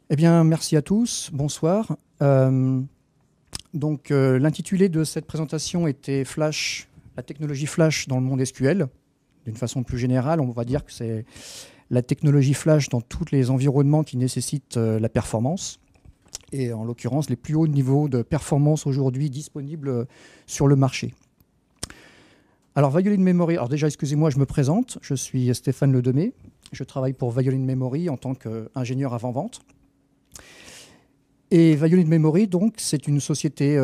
Eh bien, merci à tous. Bonsoir. L'intitulé de cette présentation était Flash, la technologie Flash dans le monde SQL. D'une façon plus générale, on va dire que c'est la technologie Flash dans tous les environnements qui nécessitent la performance. Et en l'occurrence, les plus hauts niveaux de performance aujourd'hui disponibles sur le marché. Alors, Violin Memory, alors déjà, excusez-moi, je me présente. Je suis Stéphane Ledemé. Je travaille pour Violin Memory en tant qu'ingénieur avant-vente. Et Violin Memory, donc, c'est une société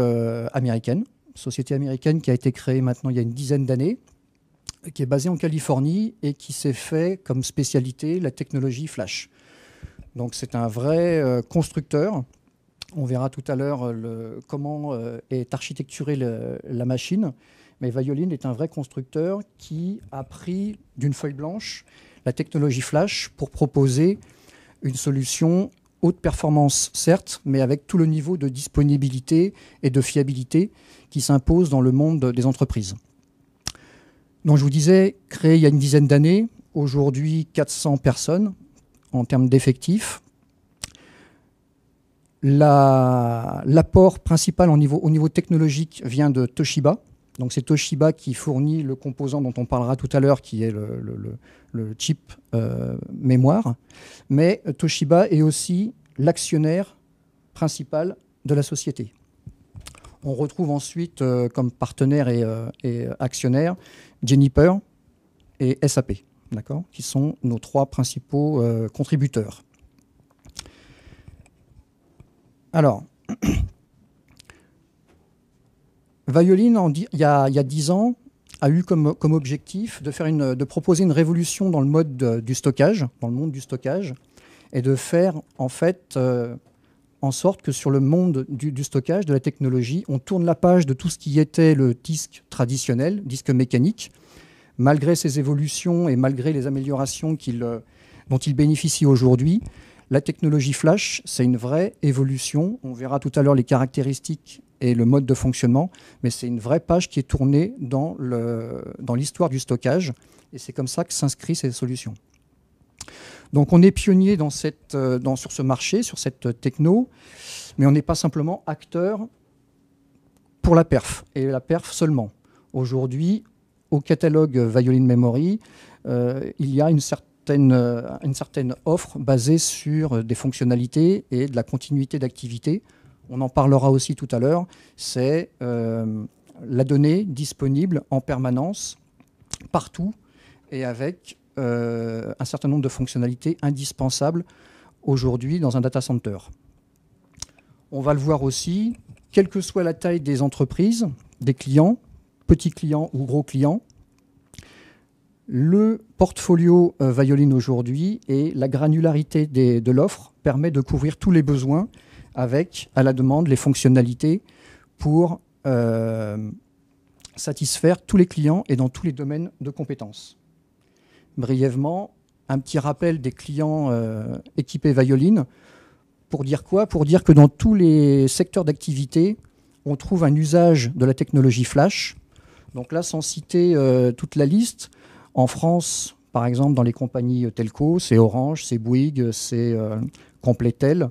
américaine qui a été créée maintenant il y a une dizaine d'années, qui est basée en Californie et qui s'est fait comme spécialité la technologie Flash. Donc c'est un vrai constructeur. On verra tout à l'heure comment est architecturée la machine. Mais Violin est un vrai constructeur qui a pris d'une feuille blanche la technologie Flash pour proposer une solution haute performance, certes, mais avec tout le niveau de disponibilité et de fiabilité qui s'impose dans le monde des entreprises. Donc je vous disais, créé il y a une dizaine d'années, aujourd'hui 400 personnes en termes d'effectifs. L'apport principal au niveau technologique vient de Toshiba. Donc c'est Toshiba qui fournit le composant dont on parlera tout à l'heure, qui est le chip mémoire. Mais Toshiba est aussi l'actionnaire principal de la société. On retrouve ensuite comme partenaire et actionnaire Juniper et SAP, d'accord, qui sont nos trois principaux contributeurs. Alors, Violin, il y a 10 ans, a eu comme objectif de proposer une révolution dans le mode du stockage, dans le monde du stockage, et de faire en fait en sorte que sur le monde du stockage, de la technologie, on tourne la page de tout ce qui était le disque traditionnel, disque mécanique, malgré ses évolutions et malgré les améliorations dont il bénéficie aujourd'hui. La technologie Flash, c'est une vraie évolution. On verra tout à l'heure les caractéristiques et le mode de fonctionnement, mais c'est une vraie page qui est tournée dans l'histoire du stockage, et c'est comme ça que s'inscrivent ces solutions. Donc on est pionnier sur ce marché, sur cette techno, mais on n'est pas simplement acteur pour la perf, et la perf seulement. Aujourd'hui, au catalogue Violin Memory, il y a une certaine offre basée sur des fonctionnalités et de la continuité d'activité. On en parlera aussi tout à l'heure. C'est la donnée disponible en permanence, partout, et avec un certain nombre de fonctionnalités indispensables aujourd'hui dans un data center. On va le voir aussi, quelle que soit la taille des entreprises, des clients, petits clients ou gros clients, le portfolio Violin aujourd'hui et la granularité de l'offre permet de couvrir tous les besoins avec, à la demande, les fonctionnalités pour satisfaire tous les clients et dans tous les domaines de compétences. Brièvement, un petit rappel des clients équipés Violin. Pour dire quoi? Pour dire que dans tous les secteurs d'activité, on trouve un usage de la technologie Flash. Donc là, sans citer toute la liste, en France, par exemple, dans les compagnies telco, c'est Orange, c'est Bouygues, c'est Completel,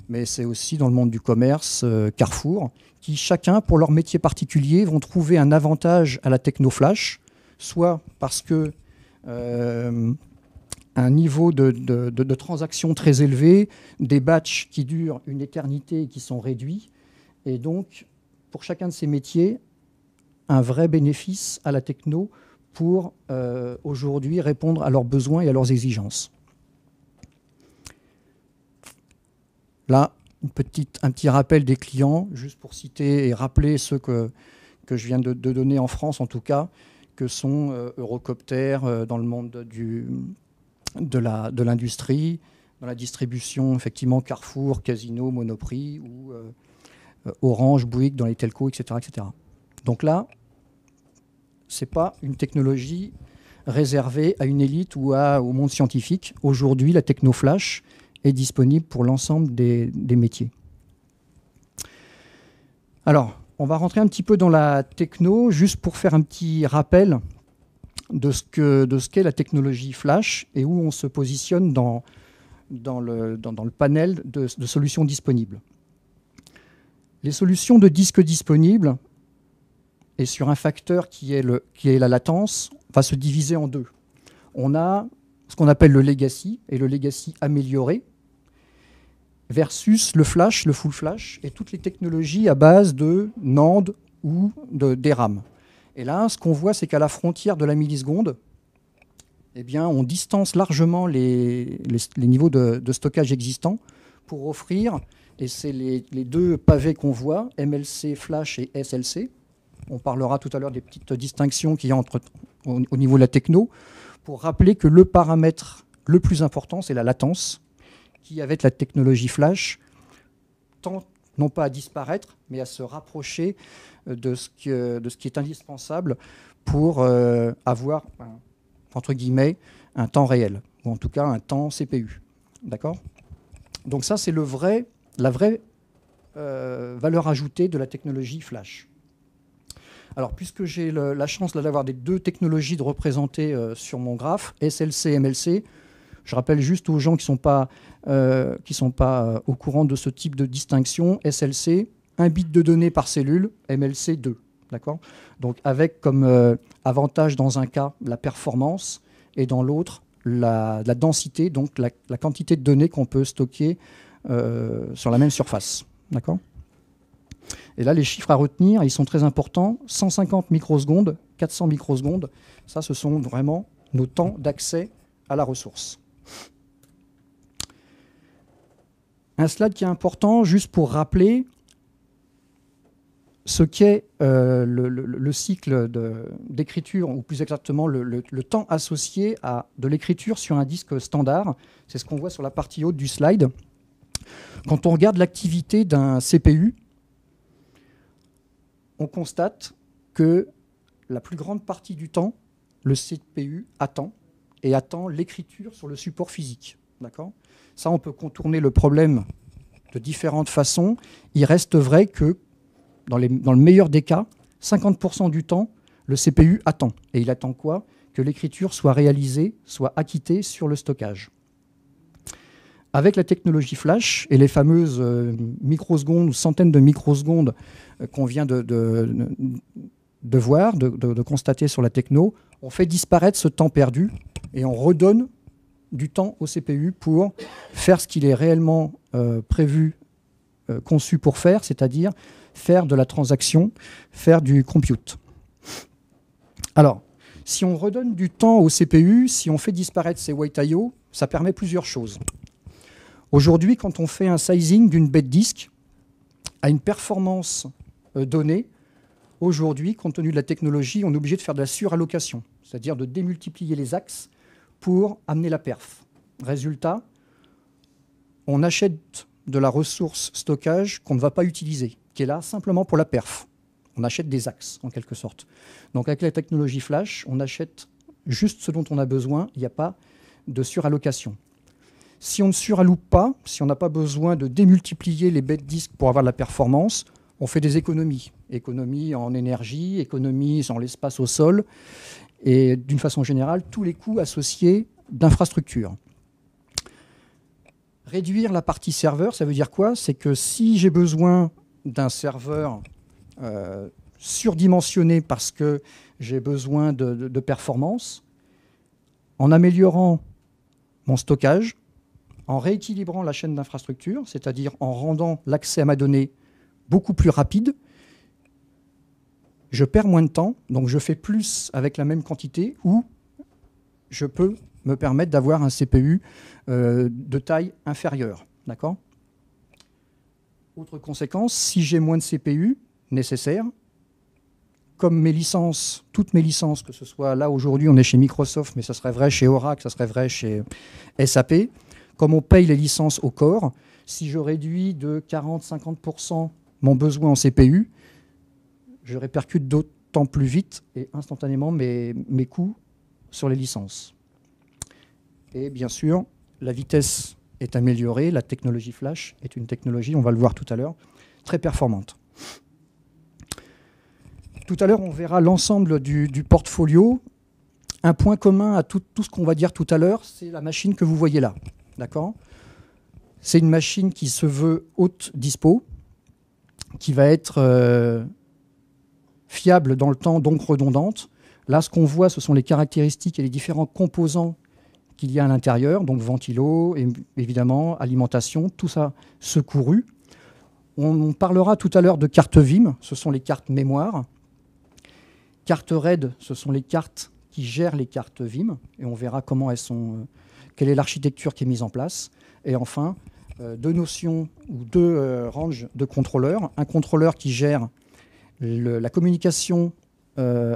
mais c'est aussi dans le monde du commerce, Carrefour, qui chacun, pour leur métier particulier, vont trouver un avantage à la techno Flash, soit parce que un niveau de transaction très élevé, des batchs qui durent une éternité et qui sont réduits, et donc, pour chacun de ces métiers, un vrai bénéfice à la techno pour aujourd'hui répondre à leurs besoins et à leurs exigences. Là, un petit rappel des clients, juste pour citer et rappeler ceux que je viens de donner en France, en tout cas, que sont Eurocopter dans le monde de l'industrie, dans la distribution, effectivement, Carrefour, Casino, Monoprix, ou Orange, Bouygues, dans les telcos, etc., etc. Donc là, ce n'est pas une technologie réservée à une élite ou au monde scientifique. Aujourd'hui, la techno Flash est disponible pour l'ensemble des métiers. Alors, on va rentrer un petit peu dans la techno, juste pour faire un petit rappel de ce qu'est la technologie Flash et où on se positionne dans dans le panel de solutions disponibles. Les solutions de disques disponibles, et sur un facteur qui est la latence, va se diviser en deux. On a ce qu'on appelle le legacy, et le legacy amélioré, versus le flash, le full flash, et toutes les technologies à base de NAND ou de DRAM. Et là, ce qu'on voit, c'est qu'à la frontière de la milliseconde, eh bien, on distance largement les niveaux de stockage existants pour offrir, et c'est les deux pavés qu'on voit, MLC flash et SLC. On parlera tout à l'heure des petites distinctions qu'il y a au niveau de la techno, pour rappeler que le paramètre le plus important, c'est la latence, qui, avec la technologie flash, tend non pas à disparaître, mais à se rapprocher de ce qui est indispensable pour avoir, entre guillemets, un temps réel, ou en tout cas un temps CPU. D'accord ? Donc ça, c'est la vraie valeur ajoutée de la technologie flash. Alors, puisque j'ai la chance d'avoir des deux technologies de représenter sur mon graphe, SLC et MLC, je rappelle juste aux gens qui ne sont pas au courant de ce type de distinction, SLC, 1 bit de données par cellule, MLC 2. D'accord ? Donc, avec comme avantage dans un cas la performance et dans l'autre la densité, donc la quantité de données qu'on peut stocker sur la même surface. D'accord ? Et là, les chiffres à retenir, ils sont très importants. 150 microsecondes, 400 microsecondes, ça, ce sont vraiment nos temps d'accès à la ressource. Un slide qui est important, juste pour rappeler ce qu'est le cycle d'écriture, ou plus exactement le temps associé à de l'écriture sur un disque standard. C'est ce qu'on voit sur la partie haute du slide. Quand on regarde l'activité d'un CPU, on constate que la plus grande partie du temps, le CPU attend l'écriture sur le support physique. D'accord ? Ça, on peut contourner le problème de différentes façons. Il reste vrai que, dans le meilleur des cas, 50% du temps, le CPU attend. Et il attend quoi ? Que l'écriture soit réalisée, soit acquittée sur le stockage. Avec la technologie flash et les fameuses microsecondes ou centaines de microsecondes qu'on vient de voir, de constater sur la techno, on fait disparaître ce temps perdu et on redonne du temps au CPU pour faire ce qu'il est réellement prévu, conçu pour faire, c'est-à-dire faire de la transaction, faire du compute. Alors, si on redonne du temps au CPU, si on fait disparaître ces wait IO, ça permet plusieurs choses. Aujourd'hui, quand on fait un sizing d'une bête disque à une performance donnée, aujourd'hui, compte tenu de la technologie, on est obligé de faire de la surallocation, c'est-à-dire de démultiplier les axes pour amener la perf. Résultat, on achète de la ressource stockage qu'on ne va pas utiliser, qui est là simplement pour la perf. On achète des axes, en quelque sorte. Donc avec la technologie flash, on achète juste ce dont on a besoin, il n'y a pas de surallocation. Si on ne suralloupe pas, si on n'a pas besoin de démultiplier les bêtes disques pour avoir de la performance, on fait des économies. Économies en énergie, économies en l'espace au sol, et d'une façon générale, tous les coûts associés d'infrastructure. Réduire la partie serveur, ça veut dire quoi? C'est que si j'ai besoin d'un serveur surdimensionné parce que j'ai besoin de performance, en améliorant mon stockage, en rééquilibrant la chaîne d'infrastructure, c'est-à-dire en rendant l'accès à ma donnée beaucoup plus rapide, je perds moins de temps, donc je fais plus avec la même quantité, ou je peux me permettre d'avoir un CPU de taille inférieure. D'accord ? Autre conséquence, si j'ai moins de CPU nécessaires, comme mes licences, toutes mes licences, que ce soit là aujourd'hui on est chez Microsoft, mais ça serait vrai chez Oracle, ça serait vrai chez SAP, comme on paye les licences au corps, si je réduis de 40-50% mon besoin en CPU, je répercute d'autant plus vite et instantanément mes coûts sur les licences. Et bien sûr, la vitesse est améliorée, la technologie flash est une technologie, on va le voir tout à l'heure, très performante. Tout à l'heure, on verra l'ensemble du portfolio. Un point commun à tout ce qu'on va dire tout à l'heure, c'est la machine que vous voyez là. D'accord ? C'est une machine qui se veut haute dispo, qui va être fiable dans le temps, donc redondante. Là, ce qu'on voit, ce sont les caractéristiques et les différents composants qu'il y a à l'intérieur, donc ventilo, et évidemment, alimentation, tout ça secouru. On parlera tout à l'heure de cartes Vim, ce sont les cartes mémoire. Cartes RAID, ce sont les cartes qui gèrent les cartes Vim, et on verra comment elles sont, quelle est l'architecture qui est mise en place. Et enfin, deux notions ou deux ranges de contrôleurs. Un contrôleur qui gère la communication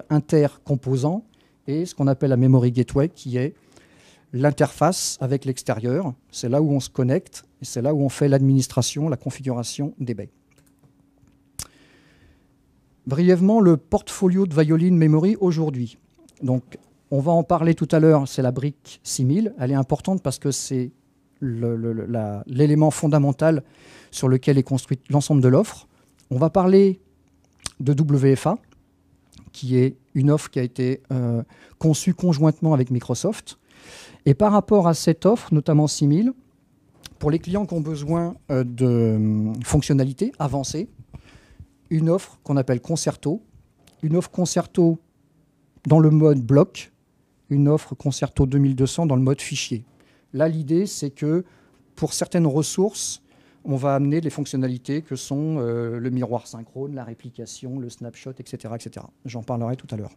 intercomposant et ce qu'on appelle la memory gateway, qui est l'interface avec l'extérieur. C'est là où on se connecte et c'est là où on fait l'administration, la configuration des baies. Brièvement, le portfolio de Violin Memory aujourd'hui. Donc, on va en parler tout à l'heure, c'est la brique 6000. Elle est importante parce que c'est l'élément fondamental sur lequel est construite l'ensemble de l'offre. On va parler de WFA, qui est une offre qui a été conçue conjointement avec Microsoft. Et par rapport à cette offre, notamment 6000, pour les clients qui ont besoin de fonctionnalités avancées, une offre qu'on appelle Concerto, une offre Concerto dans le mode bloc, une offre Concerto 2200 dans le mode fichier. Là, l'idée, c'est que pour certaines ressources, on va amener les fonctionnalités que sont le miroir synchrone, la réplication, le snapshot, etc. etc. J'en parlerai tout à l'heure.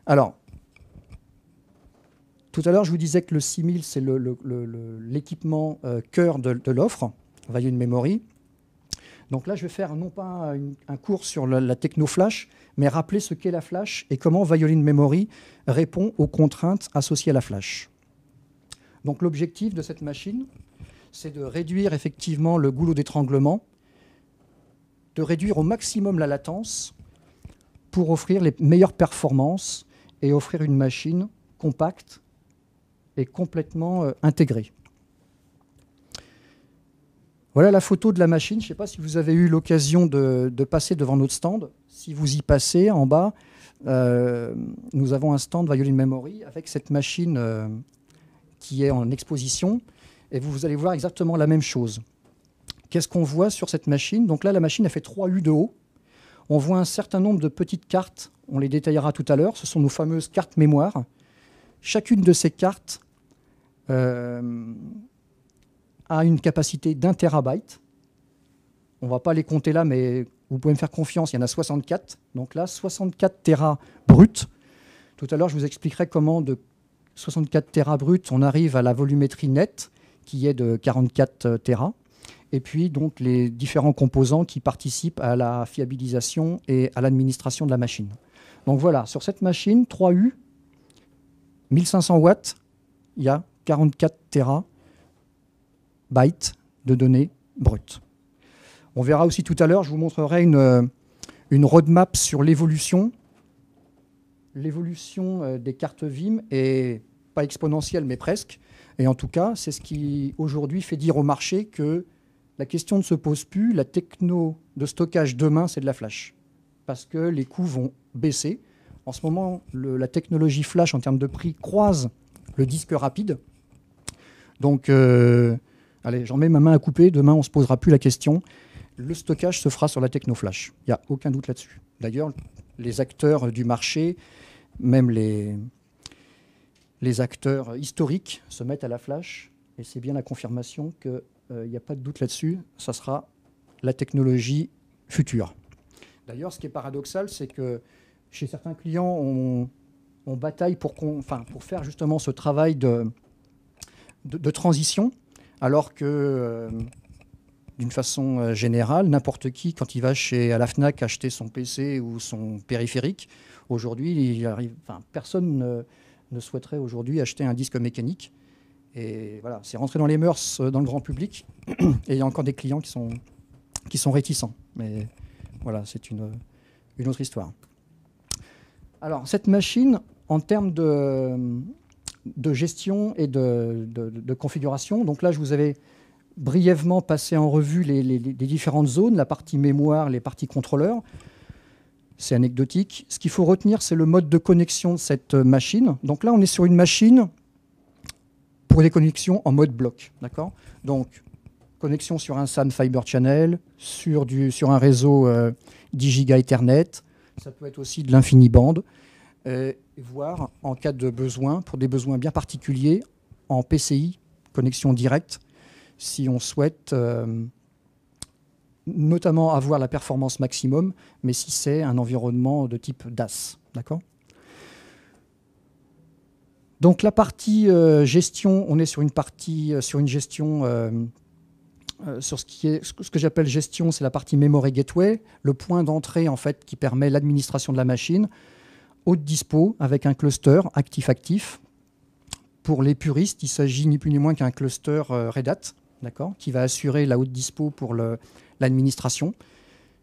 Alors, tout à l'heure, je vous disais que le 6000, c'est l'équipement cœur de l'offre, Violin Memory. Donc là, je vais faire non pas un cours sur la techno flash, mais rappeler ce qu'est la flash et comment Violin Memory répond aux contraintes associées à la flash. Donc l'objectif de cette machine, c'est de réduire effectivement le goulot d'étranglement, de réduire au maximum la latence pour offrir les meilleures performances et offrir une machine compacte et complètement intégrée. Voilà la photo de la machine. Je ne sais pas si vous avez eu l'occasion de passer devant notre stand. Si vous y passez, en bas, nous avons un stand Violin Memory avec cette machine qui est en exposition. Et vous allez voir exactement la même chose. Qu'est-ce qu'on voit sur cette machine? Donc là, la machine a fait 3 U de haut. On voit un certain nombre de petites cartes. On les détaillera tout à l'heure. Ce sont nos fameuses cartes mémoire. Chacune de ces cartes a une capacité d'1 terabyte. On ne va pas les compter là, mais vous pouvez me faire confiance, il y en a 64. Donc là, 64 Tera brut. Tout à l'heure, je vous expliquerai comment de 64 Tera brut, on arrive à la volumétrie nette, qui est de 44 Tera. Et puis, donc, les différents composants qui participent à la fiabilisation et à l'administration de la machine. Donc voilà, sur cette machine, 3U, 1500 watts, il y a 44 Tera bytes de données brutes. On verra aussi tout à l'heure, je vous montrerai une roadmap sur l'évolution. L'évolution des cartes Vim est pas exponentielle, mais presque. Et en tout cas, c'est ce qui aujourd'hui fait dire au marché que la question ne se pose plus. La techno de stockage demain, c'est de la flash. Parce que les coûts vont baisser. En ce moment, la technologie flash en termes de prix croise le disque rapide. Donc, allez, j'en mets ma main à couper. Demain, on ne se posera plus la question. Le stockage se fera sur la techno flash. Il n'y a aucun doute là-dessus. D'ailleurs, les acteurs du marché, même les acteurs historiques, se mettent à la flash. Et c'est bien la confirmation qu'il n'y a pas de doute là-dessus. Ça sera la technologie future. D'ailleurs, ce qui est paradoxal, c'est que chez certains clients, on bataille pour faire justement ce travail de transition, alors que, d'une façon générale, n'importe qui, quand il va à la FNAC acheter son PC ou son périphérique, aujourd'hui, personne ne souhaiterait aujourd'hui acheter un disque mécanique. Et voilà, c'est rentré dans les mœurs dans le grand public. Et il y a encore des clients qui sont réticents. Mais voilà, c'est une autre histoire. Alors, cette machine, en termes de gestion et de configuration, donc là, je vous avais brièvement passé en revue les différentes zones, la partie mémoire, les parties contrôleurs. C'est anecdotique. Ce qu'il faut retenir, c'est le mode de connexion de cette machine. Donc là, on est sur une machine pour des connexions en mode bloc. D'accord ? Donc, connexion sur un SAN Fiber Channel, sur un réseau 10 Giga Ethernet, ça peut être aussi de l'infiniband, voire en cas de besoin, pour des besoins bien particuliers, en PCI, connexion directe, si on souhaite notamment avoir la performance maximum, mais si c'est un environnement de type DAS. D'accord ? Donc la partie gestion, on est sur une partie, sur une gestion, sur ce que j'appelle gestion, c'est la partie memory gateway, le point d'entrée en fait qui permet l'administration de la machine, haute dispo avec un cluster actif-actif. Pour les puristes, il s'agit ni plus ni moins qu'un cluster Red Hat, d'accord, qui va assurer la haute dispo pour l'administration.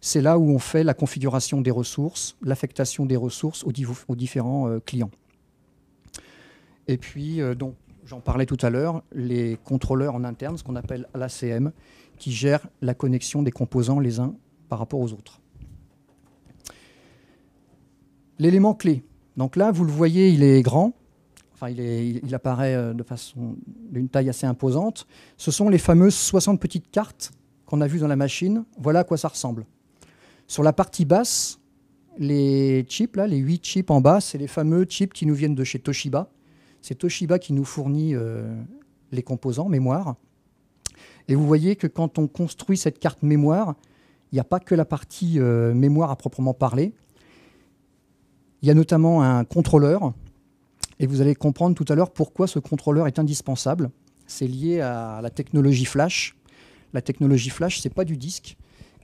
C'est là où on fait la configuration des ressources, l'affectation des ressources aux différents clients. Et puis, donc, j'en parlais tout à l'heure, les contrôleurs en interne, ce qu'on appelle l'ACM, qui gèrent la connexion des composants les uns par rapport aux autres. L'élément clé. Donc là, vous le voyez, il est grand. Enfin, il apparaît d'une taille assez imposante. Ce sont les fameuses 60 petites cartes qu'on a vues dans la machine. Voilà à quoi ça ressemble. Sur la partie basse, les chips, là, les 8 chips en bas, c'est les fameux chips qui nous viennent de chez Toshiba. C'est Toshiba qui nous fournit les composants mémoire. Et vous voyez que quand on construit cette carte mémoire, il n'y a pas que la partie mémoire à proprement parler. Il y a notamment un contrôleur. Et vous allez comprendre tout à l'heure pourquoi ce contrôleur est indispensable. C'est lié à la technologie flash. La technologie flash, ce n'est pas du disque.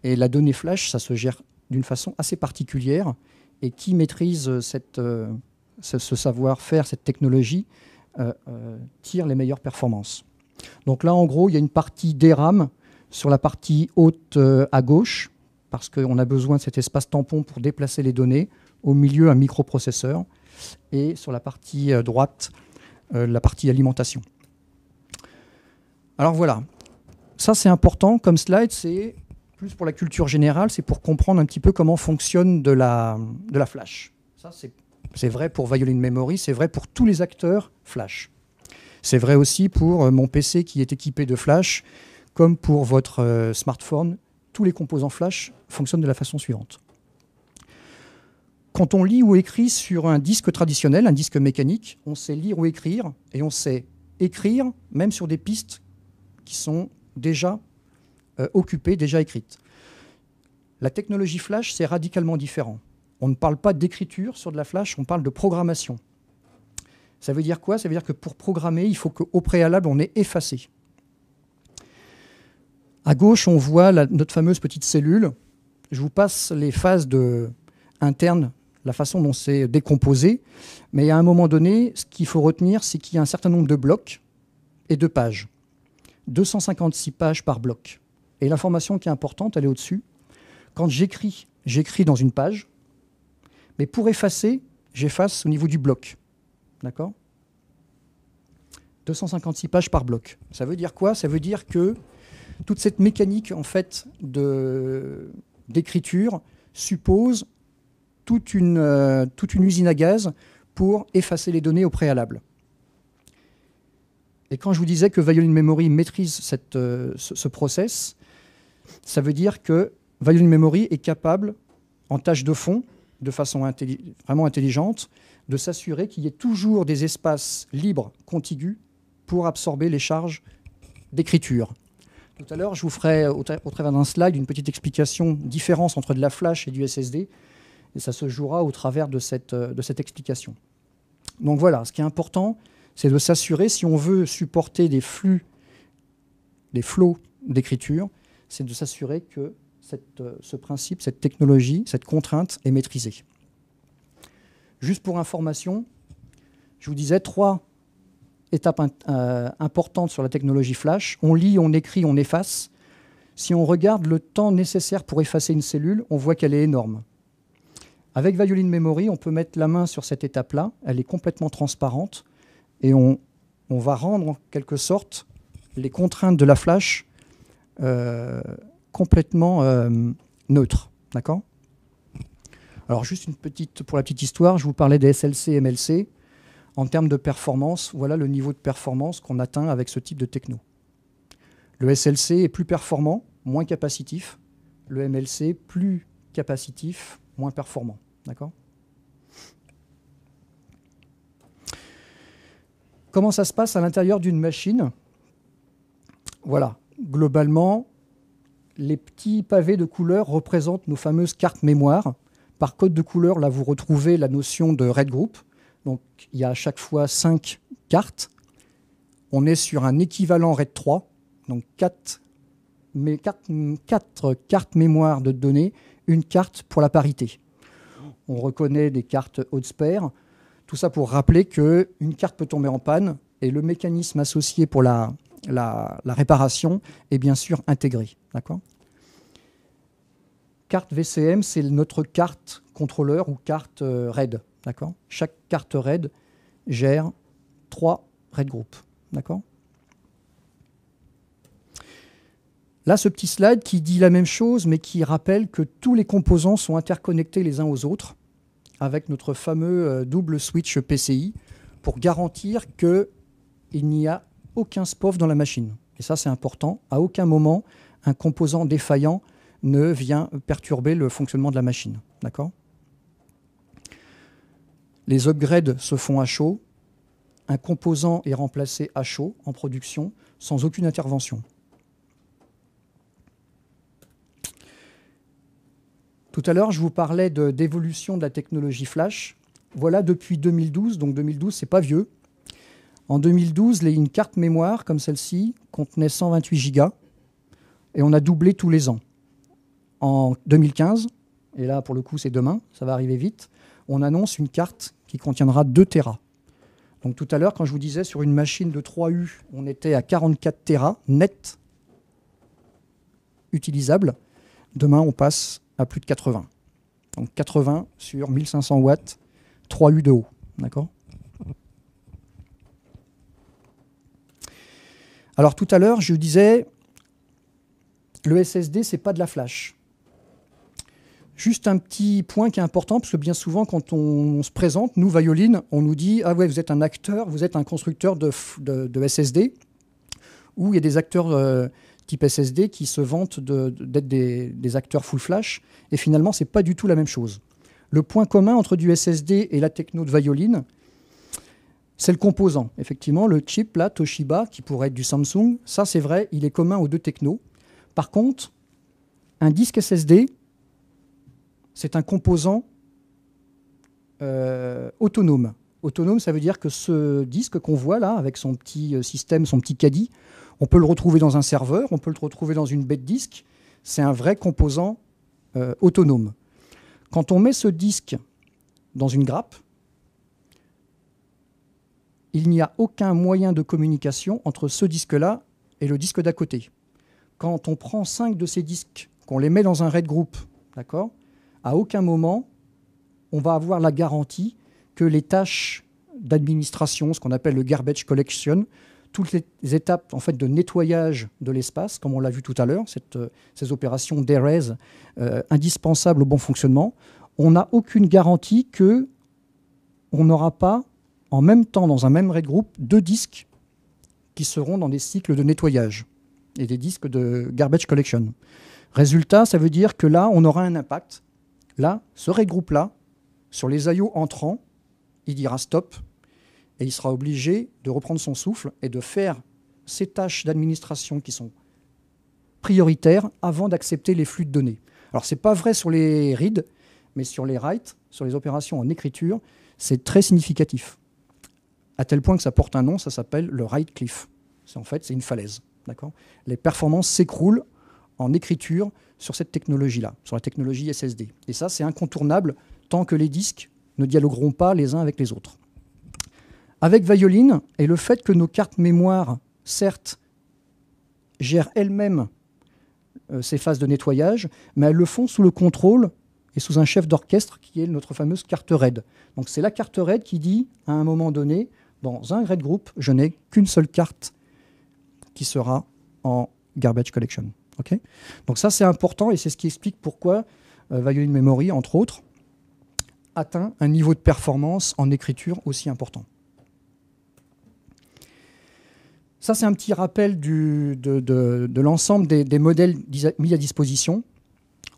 Et la donnée flash, ça se gère d'une façon assez particulière. Et qui maîtrise ce savoir-faire, cette technologie, tire les meilleures performances. Donc là, en gros, il y a une partie DRAM sur la partie haute à gauche, parce qu'on a besoin de cet espace tampon pour déplacer les données. Au milieu, un microprocesseur. Et sur la partie droite, la partie alimentation. Alors voilà, ça c'est important comme slide, c'est plus pour la culture générale, c'est pour comprendre un petit peu comment fonctionne de la flash. Ça c'est vrai pour Violin Memory, c'est vrai pour tous les acteurs flash. C'est vrai aussi pour mon PC qui est équipé de flash, comme pour votre smartphone, tous les composants flash fonctionnent de la façon suivante. Quand on lit ou écrit sur un disque traditionnel, un disque mécanique, on sait lire ou écrire, et on sait écrire même sur des pistes qui sont déjà occupées, déjà écrites. La technologie flash, c'est radicalement différent. On ne parle pas d'écriture sur de la flash, on parle de programmation. Ça veut dire quoi ? Ça veut dire que pour programmer, il faut qu'au préalable, on ait effacé. À gauche, on voit notre fameuse petite cellule. Je vous passe les phases internes, la façon dont c'est décomposé. Mais à un moment donné, ce qu'il faut retenir, c'est qu'il y a un certain nombre de blocs et de pages. 256 pages par bloc. Et l'information qui est importante, elle est au-dessus. Quand j'écris dans une page. Mais pour effacer, j'efface au niveau du bloc. D'accord ? 256 pages par bloc. Ça veut dire quoi ? Ça veut dire que toute cette mécanique en fait, d'écriture suppose toute une usine à gaz pour effacer les données au préalable. Et quand je vous disais que Violin Memory maîtrise ce process, ça veut dire que Violin Memory est capable, en tâche de fond, de façon vraiment intelligente, de s'assurer qu'il y ait toujours des espaces libres, contigus, pour absorber les charges d'écriture. Tout à l'heure, je vous ferai, au travers d'un slide, une petite explication, différence entre de la flash et du SSD, et ça se jouera au travers de cette explication. Donc voilà, ce qui est important, c'est de s'assurer, si on veut supporter des flots d'écriture, c'est de s'assurer que ce principe, cette technologie, cette contrainte est maîtrisée. Juste pour information, je vous disais 3 étapes importantes sur la technologie flash. On lit, on écrit, on efface. Si on regarde le temps nécessaire pour effacer une cellule, on voit qu'elle est énorme. Avec Violin Memory, on peut mettre la main sur cette étape-là. Elle est complètement transparente et on va rendre en quelque sorte les contraintes de la flash complètement neutres. D'accord ? Alors juste pour la petite histoire, je vous parlais des SLC et MLC. En termes de performance, voilà le niveau de performance qu'on atteint avec ce type de techno. Le SLC est plus performant, moins capacitif. Le MLC, plus capacitif, moins performant. D'accord ? Comment ça se passe à l'intérieur d'une machine ? Voilà, globalement, les petits pavés de couleurs représentent nos fameuses cartes mémoire. Par code de couleur, là, vous retrouvez la notion de RAID group. Donc, il y a à chaque fois 5 cartes. On est sur un équivalent RAID 3, donc 4 cartes mémoire de données, une carte pour la parité. On reconnaît des cartes hautes paires. Tout ça pour rappeler qu'une carte peut tomber en panne et le mécanisme associé pour la réparation est bien sûr intégré. D'accord ? Carte VCM, c'est notre carte contrôleur ou carte RAID. D'accord ? Chaque carte RAID gère 3 RAID groups. D'accord ? Là, ce petit slide qui dit la même chose, mais qui rappelle que tous les composants sont interconnectés les uns aux autres avec notre fameux double switch PCI pour garantir qu'il n'y a aucun SPOF dans la machine. Et ça, c'est important. À aucun moment, un composant défaillant ne vient perturber le fonctionnement de la machine. D'accord ? Les upgrades se font à chaud. Un composant est remplacé à chaud en production sans aucune intervention. Tout à l'heure, je vous parlais d'évolution de la technologie flash. Voilà depuis 2012, donc 2012, c'est pas vieux. En 2012, une carte mémoire comme celle-ci contenait 128 gigas et on a doublé tous les ans. En 2015, et là pour le coup c'est demain, ça va arriver vite, on annonce une carte qui contiendra 2 Tera. Donc tout à l'heure, quand je vous disais sur une machine de 3U, on était à 44 Tera net utilisable, demain on passe à plus de 80. Donc 80 sur 1500 watts, 3U de haut. D'accord ? Alors tout à l'heure, je vous disais, le SSD, ce n'est pas de la flash. Juste un petit point qui est important, parce que bien souvent, quand on se présente, nous, Violine, on nous dit « Ah ouais, vous êtes un acteur, vous êtes un constructeur de SSD », ou il y a des acteurs type SSD qui se vantent d'être des acteurs full flash, et finalement, ce n'est pas du tout la même chose. Le point commun entre du SSD et la techno de Violine, c'est le composant. Effectivement, le chip, là, Toshiba, qui pourrait être du Samsung, ça, c'est vrai, il est commun aux deux technos. Par contre, un disque SSD, c'est un composant autonome. Autonome, ça veut dire que ce disque qu'on voit là, avec son petit système, son petit caddie, on peut le retrouver dans un serveur, on peut le retrouver dans une baie de disque. C'est un vrai composant autonome. Quand on met ce disque dans une grappe, il n'y a aucun moyen de communication entre ce disque-là et le disque d'à côté. Quand on prend 5 de ces disques, qu'on les met dans un RAID group, d'accord, à aucun moment, on va avoir la garantie que les tâches d'administration, ce qu'on appelle le garbage collection, toutes les étapes en fait, de nettoyage de l'espace, comme on l'a vu tout à l'heure, ces opérations d'erase indispensables au bon fonctionnement, on n'a aucune garantie qu'on n'aura pas, en même temps, dans un même RAID group, 2 disques qui seront dans des cycles de nettoyage et des disques de garbage collection. Résultat, ça veut dire que là, on aura un impact. Là, ce RAID group-là, sur les I/O entrants, il dira stop et il sera obligé de reprendre son souffle et de faire ces tâches d'administration qui sont prioritaires avant d'accepter les flux de données. Alors, ce n'est pas vrai sur les read, mais sur les write, sur les opérations en écriture, c'est très significatif. À tel point que ça porte un nom, ça s'appelle le write cliff. En fait, c'est une falaise. Les performances s'écroulent en écriture sur cette technologie-là, sur la technologie SSD. Et ça, c'est incontournable tant que les disques ne dialogueront pas les uns avec les autres. Avec Violine, et le fait que nos cartes mémoire, certes, gèrent elles-mêmes ces phases de nettoyage, mais elles le font sous le contrôle et sous un chef d'orchestre qui est notre fameuse carte RAID. Donc c'est la carte RAID qui dit, à un moment donné, dans un RAID group, je n'ai qu'une seule carte qui sera en garbage collection. Okay, donc ça, c'est important et c'est ce qui explique pourquoi Violine Memory, entre autres, atteint un niveau de performance en écriture aussi important. Ça, c'est un petit rappel de l'ensemble des modèles mis à disposition.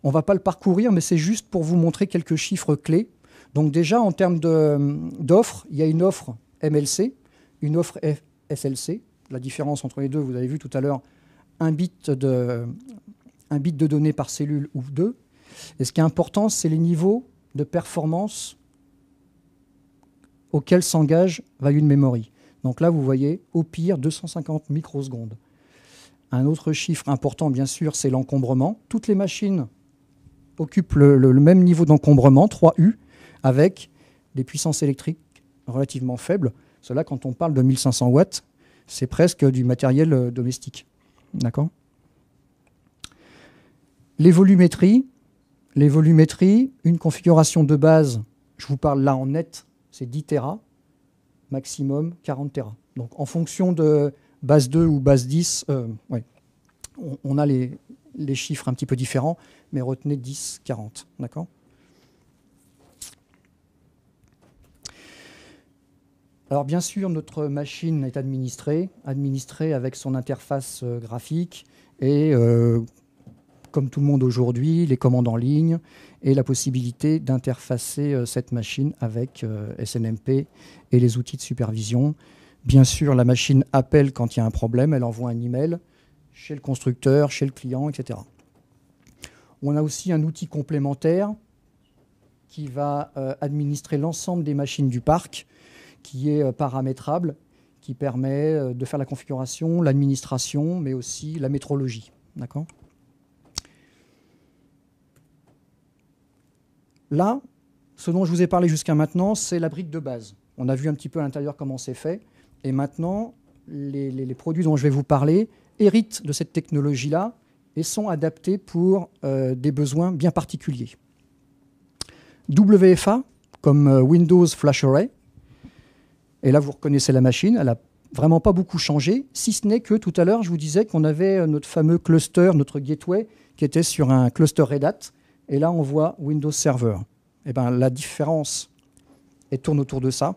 On ne va pas le parcourir, mais c'est juste pour vous montrer quelques chiffres clés. Donc déjà, en termes d'offres, il y a une offre MLC, une offre SLC. La différence entre les deux, vous avez vu tout à l'heure, un bit de données par cellule ou deux. Et ce qui est important, c'est les niveaux de performance auxquels s'engage Value in Memory. Donc là, vous voyez, au pire, 250 microsecondes. Un autre chiffre important, bien sûr, c'est l'encombrement. Toutes les machines occupent le même niveau d'encombrement, 3U, avec des puissances électriques relativement faibles. Cela, quand on parle de 1500 watts, c'est presque du matériel domestique. D'accord ? Les volumétries, une configuration de base, je vous parle là en net, c'est 10 Tera, maximum 40 Tera. Donc en fonction de base 2 ou base 10, on a les chiffres un petit peu différents, mais retenez 10, 40. D'accord ? Alors bien sûr, notre machine est administrée avec son interface graphique et comme tout le monde aujourd'hui, les commandes en ligne et la possibilité d'interfacer cette machine avec SNMP et les outils de supervision. Bien sûr, la machine appelle quand il y a un problème, elle envoie un email chez le constructeur, chez le client, etc. On a aussi un outil complémentaire qui va administrer l'ensemble des machines du parc, qui est paramétrable, qui permet de faire la configuration, l'administration, mais aussi la métrologie. D'accord ? Là, ce dont je vous ai parlé jusqu'à maintenant, c'est la brique de base. On a vu un petit peu à l'intérieur comment c'est fait. Et maintenant, les produits dont je vais vous parler héritent de cette technologie-là et sont adaptés pour des besoins bien particuliers. WFA, comme Windows Flash Array. Et là, vous reconnaissez la machine. Elle n'a vraiment pas beaucoup changé, si ce n'est que tout à l'heure, je vous disais qu'on avait notre fameux cluster, notre gateway, qui était sur un cluster Red Hat. Et là, on voit Windows Server. Eh bien, la différence, elle tourne autour de ça.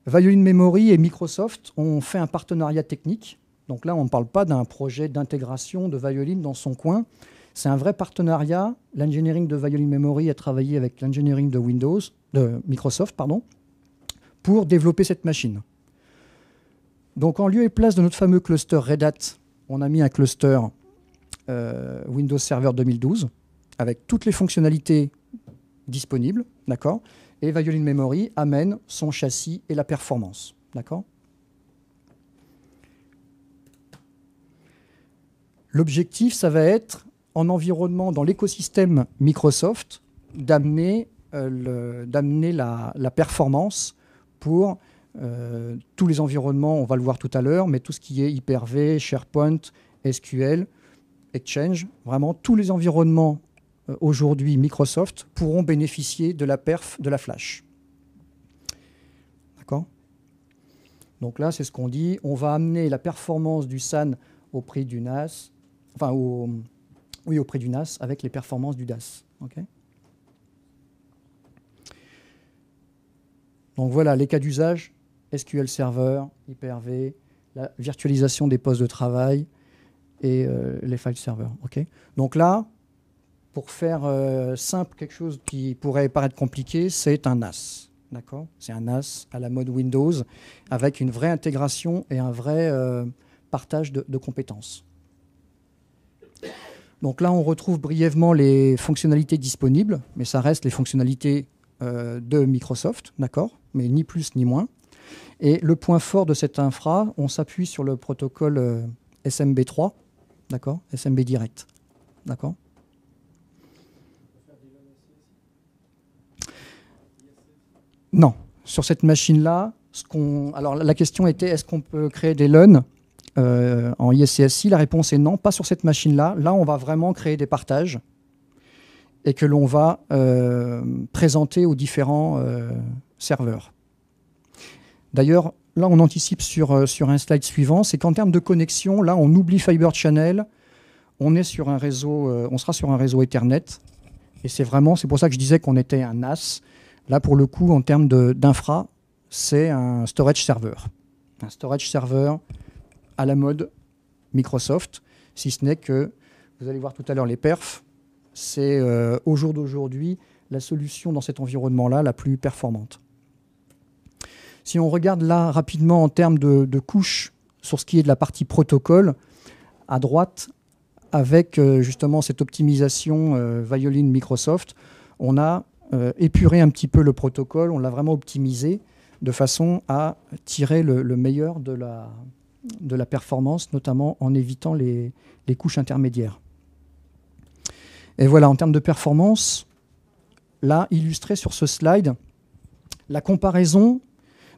Value in Memory et Microsoft ont fait un partenariat technique. Donc là, on ne parle pas d'un projet d'intégration de Value in dans son coin. C'est un vrai partenariat. L'engineering de Value in Memory a travaillé avec l'engineering de Microsoft, pour développer cette machine. Donc, en lieu et place de notre fameux cluster Red Hat, on a mis un cluster Windows Server 2012 avec toutes les fonctionnalités disponibles, d'accord ? Et Value in Memory amène son châssis et la performance, d'accord ? L'objectif, ça va être, en environnement, dans l'écosystème Microsoft, d'amener la performance pour tous les environnements, on va le voir tout à l'heure, mais tout ce qui est Hyper-V, SharePoint, SQL, Exchange, vraiment tous les environnements aujourd'hui Microsoft pourront bénéficier de la perf de la flash. D'accord ? Donc là, c'est ce qu'on dit. On va amener la performance du SAN au prix du NAS, au prix du NAS avec les performances du DAS. Okay ? Donc voilà les cas d'usage, SQL Server, Hyper-V, la virtualisation des postes de travail, et les file servers. Okay. Donc là, pour faire simple, quelque chose qui pourrait paraître compliqué, c'est un NAS. D'accord ? C'est un NAS à la mode Windows, avec une vraie intégration et un vrai partage de compétences. Donc là, on retrouve brièvement les fonctionnalités disponibles, mais ça reste les fonctionnalités de Microsoft, d'accord ? Mais ni plus ni moins. Et le point fort de cette infra, on s'appuie sur le protocole SMB3, d'accord ? SMB Direct, d'accord ? Non, sur cette machine-là, alors la question était, est-ce qu'on peut créer des LUN en ISCSI ? La réponse est non, pas sur cette machine-là. Là, on va vraiment créer des partages et que l'on va présenter aux différents serveurs. D'ailleurs, là, on anticipe sur un slide suivant, c'est qu'en termes de connexion, là, on oublie Fiber Channel, on est sur un réseau, on sera sur un réseau Ethernet, et c'est pour ça que je disais qu'on était un NAS. Là, pour le coup, en termes d'infra, c'est un storage server. un storage server à la mode Microsoft, si ce n'est que, vous allez voir tout à l'heure les perfs, c'est au jour d'aujourd'hui la solution dans cet environnement-là la plus performante. Si on regarde là rapidement en termes de couches sur ce qui est de la partie protocole, à droite, avec justement cette optimisation Violin Microsoft, on a épuré un petit peu le protocole, on l'a vraiment optimisé de façon à tirer le meilleur de la performance, notamment en évitant les couches intermédiaires. Et voilà, en termes de performance, là, illustré sur ce slide, la comparaison.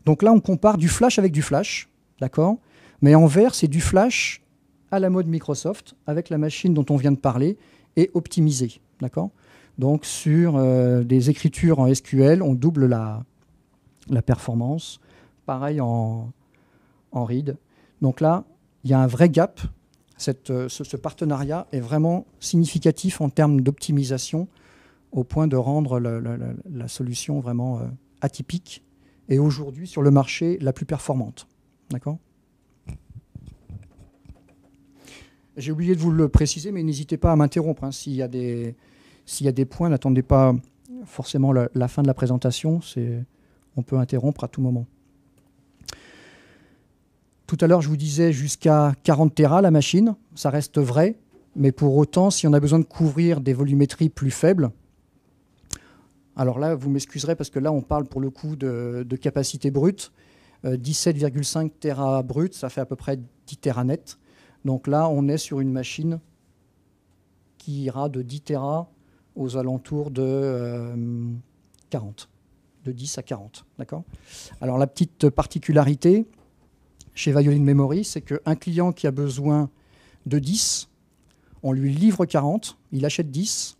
Donc là, on compare du flash avec du flash, d'accord? Mais en vert, c'est du flash à la mode Microsoft, avec la machine dont on vient de parler, et optimisé, d'accord? Donc sur des écritures en SQL, on double la performance. Pareil en read. Donc là, il y a un vrai gap. Ce partenariat est vraiment significatif en termes d'optimisation, au point de rendre la solution vraiment atypique et aujourd'hui sur le marché la plus performante. D'accord ? J'ai oublié de vous le préciser, mais n'hésitez pas à m'interrompre. Hein. S'il y a des points, n'attendez pas forcément la fin de la présentation. On peut interrompre à tout moment. Tout à l'heure, je vous disais jusqu'à 40 Tera la machine. Ça reste vrai, mais pour autant, si on a besoin de couvrir des volumétries plus faibles, alors là, vous m'excuserez parce que là, on parle pour le coup de capacité brute. 17,5 Tera brut, ça fait à peu près 10 Tera net. Donc là, on est sur une machine qui ira de 10 Tera aux alentours de 40, de 10 à 40. D'accord ? Alors la petite particularité chez Violin Memory, c'est qu'un client qui a besoin de 10, on lui livre 40, il achète 10,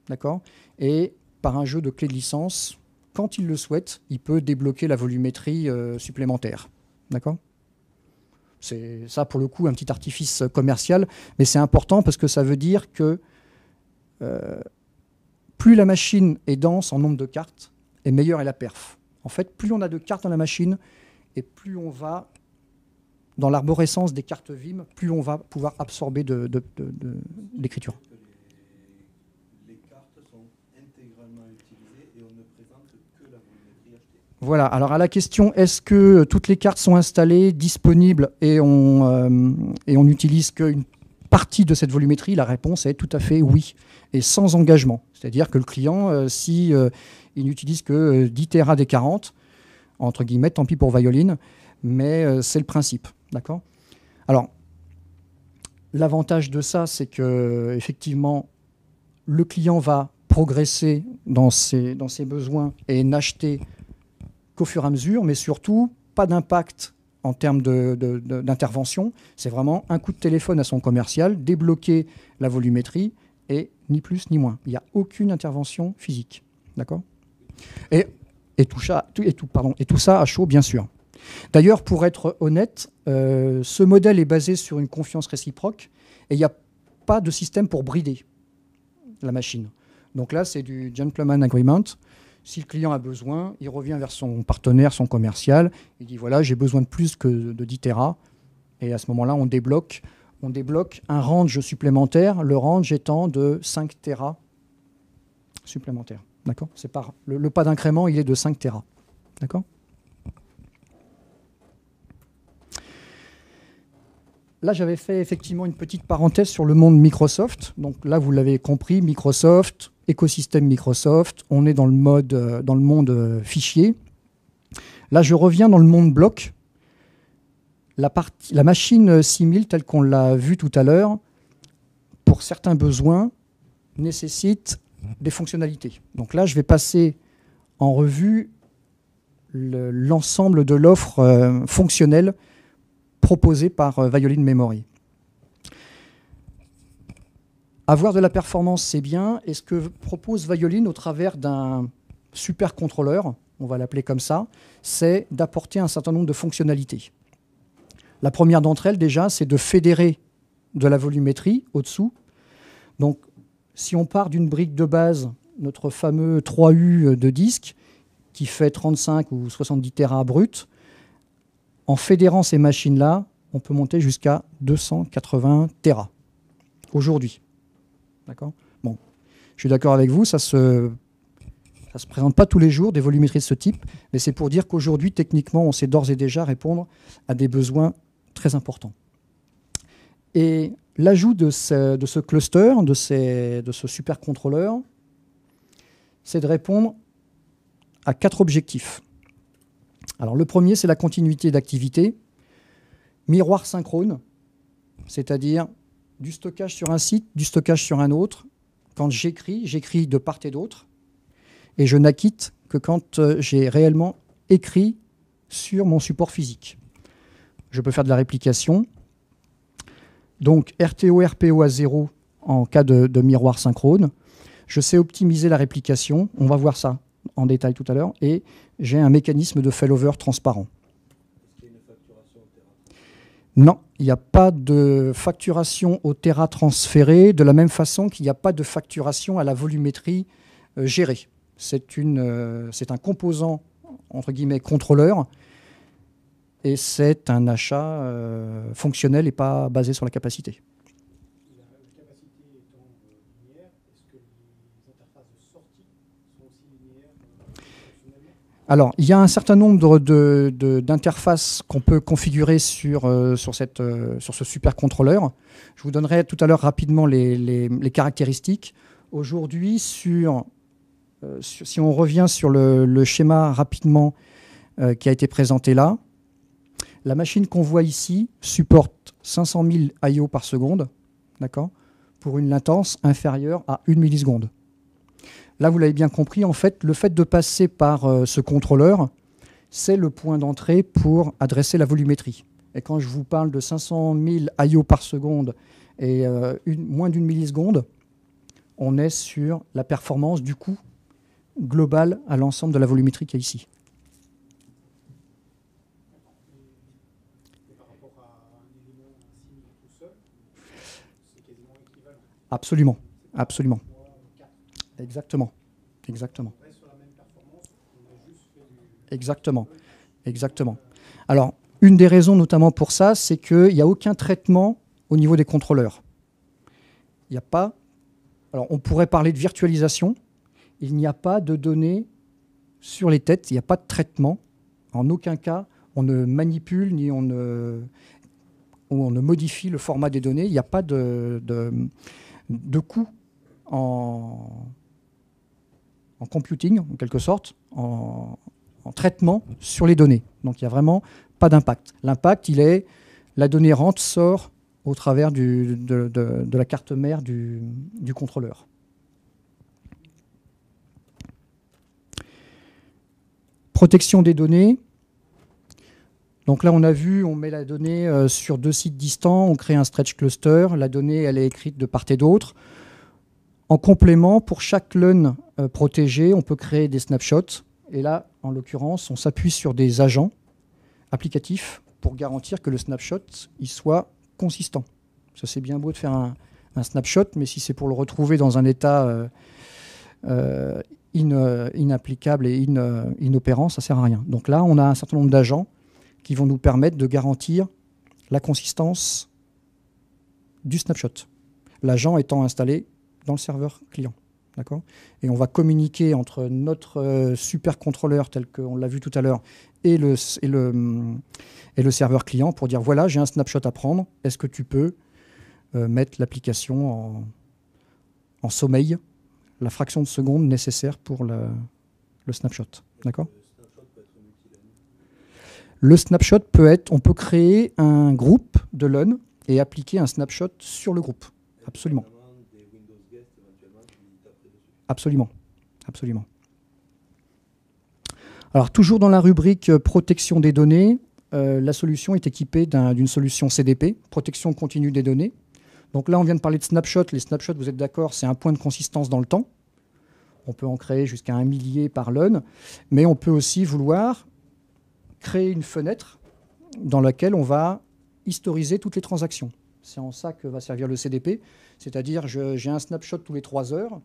d'accord ? Et par un jeu de clés de licence, quand il le souhaite, il peut débloquer la volumétrie supplémentaire. D'accord ? C'est ça, pour le coup, un petit artifice commercial, mais c'est important parce que ça veut dire que plus la machine est dense en nombre de cartes, et meilleure est la perf. En fait, plus on a de cartes dans la machine, et plus on va, dans l'arborescence des cartes VIM, plus on va pouvoir absorber d'écriture. Les cartes sont intégralement utilisées et on ne présente que la volumétrie achetée. Voilà, alors à la question, est-ce que toutes les cartes sont installées, disponibles, et on n'utilise qu'une partie de cette volumétrie? La réponse est tout à fait oui, et sans engagement. C'est-à-dire que le client, si il n'utilise que 10 Tera des 40, entre guillemets, tant pis pour Violin, mais c'est le principe. D'accord ? Alors, l'avantage de ça, c'est que effectivement, le client va progresser dans ses besoins et n'acheter qu'au fur et à mesure, mais surtout, pas d'impact en termes d'intervention. C'est vraiment un coup de téléphone à son commercial, débloquer la volumétrie, et ni plus ni moins. Il n'y a aucune intervention physique. D'accord ? Et tout ça à chaud, bien sûr. D'ailleurs, pour être honnête, ce modèle est basé sur une confiance réciproque et il n'y a pas de système pour brider la machine. Donc là, c'est du gentleman agreement. Si le client a besoin, il revient vers son partenaire, son commercial, il dit voilà, j'ai besoin de plus que de 10 Tera. Et à ce moment-là, on débloque un range supplémentaire, le range étant de 5 Tera supplémentaires. D'accord ? C'est pas le pas d'incrément, il est de 5 Tera. D'accord ? Là, j'avais fait effectivement une petite parenthèse sur le monde Microsoft. Donc là, vous l'avez compris, Microsoft, écosystème Microsoft, on est dans le monde fichier. Là, je reviens dans le monde bloc. La machine 6000, telle qu'on l'a vu tout à l'heure, pour certains besoins, nécessite des fonctionnalités. Donc là, je vais passer en revue l'ensemble de l'offre fonctionnelle proposée par Violin Memory. Avoir de la performance, c'est bien. Et ce que propose Violin au travers d'un supercontrôleur, on va l'appeler comme ça, c'est d'apporter un certain nombre de fonctionnalités. La première d'entre elles, déjà, c'est de fédérer de la volumétrie au-dessous. Donc, si on part d'une brique de base, notre fameux 3U de disque, qui fait 35 ou 70 Tera brut, En fédérant ces machines-là, on peut monter jusqu'à 280 Tera aujourd'hui. D'accord ? Bon, je suis d'accord avec vous, ça se présente pas tous les jours, des volumétries de ce type, mais c'est pour dire qu'aujourd'hui, techniquement, on sait d'ores et déjà répondre à des besoins très importants. Et l'ajout de ce cluster, de ce supercontrôleur, c'est de répondre à 4 objectifs. Alors, le premier, c'est la continuité d'activité. Miroir synchrone, c'est-à-dire du stockage sur un site, du stockage sur un autre. Quand j'écris de part et d'autre, et je n'acquitte que quand j'ai réellement écrit sur mon support physique. Je peux faire de la réplication. Donc RTO, RPO à 0 en cas de miroir synchrone. Je sais optimiser la réplication, on va voir ça en détail tout à l'heure, et j'ai un mécanisme de failover transparent. Est-ce qu'il y a une facturation au Tera? Non, il n'y a pas de facturation au Tera transféré, de la même façon qu'il n'y a pas de facturation à la volumétrie gérée. C'est un composant, entre guillemets, contrôleur, et c'est un achat fonctionnel et pas basé sur la capacité. La capacité étant linéaire, est-ce que les interfaces de sortie sont aussi linéaires fonctionnellement? Alors, il y a un certain nombre d'interfaces qu'on peut configurer sur ce supercontrôleur. Je vous donnerai tout à l'heure rapidement les caractéristiques. Aujourd'hui, si on revient sur le schéma rapidement qui a été présenté là, la machine qu'on voit ici supporte 500 000 I/O par seconde, d'accord, pour une latence inférieure à 1 milliseconde. Là, vous l'avez bien compris, en fait, le fait de passer par ce contrôleur, c'est le point d'entrée pour adresser la volumétrie. Et quand je vous parle de 500 000 I/O par seconde et moins d'1 milliseconde, on est sur la performance du coût global à l'ensemble de la volumétrie qui est ici. Et par rapport à un élément, un signe tout seul, c'est quasiment équivalent. Absolument, absolument. Quatre. Exactement, exactement. On reste sur la même performance, on a juste fait du... Exactement, exactement. Alors, une des raisons notamment pour ça, c'est qu'il n'y a aucun traitement au niveau des contrôleurs. Il n'y a pas... Alors, on pourrait parler de virtualisation. Il n'y a pas de données sur les têtes, il n'y a pas de traitement. En aucun cas, on ne manipule ni on ne modifie le format des données. Il n'y a pas de coût en computing, en quelque sorte, en traitement sur les données. Donc il n'y a vraiment pas d'impact. L'impact, il est la donnée rentre, sort au travers de la carte mère du contrôleur. Protection des données. Donc là, on a vu, on met la donnée sur 2 sites distants, on crée un stretch cluster, la donnée, elle est écrite de part et d'autre. En complément, pour chaque LUN protégé, on peut créer des snapshots. Et là, en l'occurrence, on s'appuie sur des agents applicatifs pour garantir que le snapshot il soit consistant. Ça, c'est bien beau de faire un snapshot, mais si c'est pour le retrouver dans un état inapplicable et inopérant, ça ne sert à rien. Donc là, on a un certain nombre d'agents qui vont nous permettre de garantir la consistance du snapshot. L'agent étant installé dans le serveur client. D'accord ? Et on va communiquer entre notre supercontrôleur, tel qu'on l'a vu tout à l'heure, et le serveur client pour dire, voilà, j'ai un snapshot à prendre, est-ce que tu peux mettre l'application en sommeil, la fraction de seconde nécessaire pour le snapshot. D'accord ? Le snapshot peut être, on peut créer un groupe de LUN et appliquer un snapshot sur le groupe. Absolument. Absolument. Absolument. Alors, toujours dans la rubrique protection des données, la solution est équipée d'une solution CDP, protection continue des données. Donc là, on vient de parler de snapshot. Les snapshots, vous êtes d'accord, c'est un point de consistance dans le temps. On peut en créer jusqu'à 1 millier par LUN, mais on peut aussi vouloir créer une fenêtre dans laquelle on va historiser toutes les transactions. C'est en ça que va servir le CDP, c'est-à-dire j'ai un snapshot toutes les 3 heures,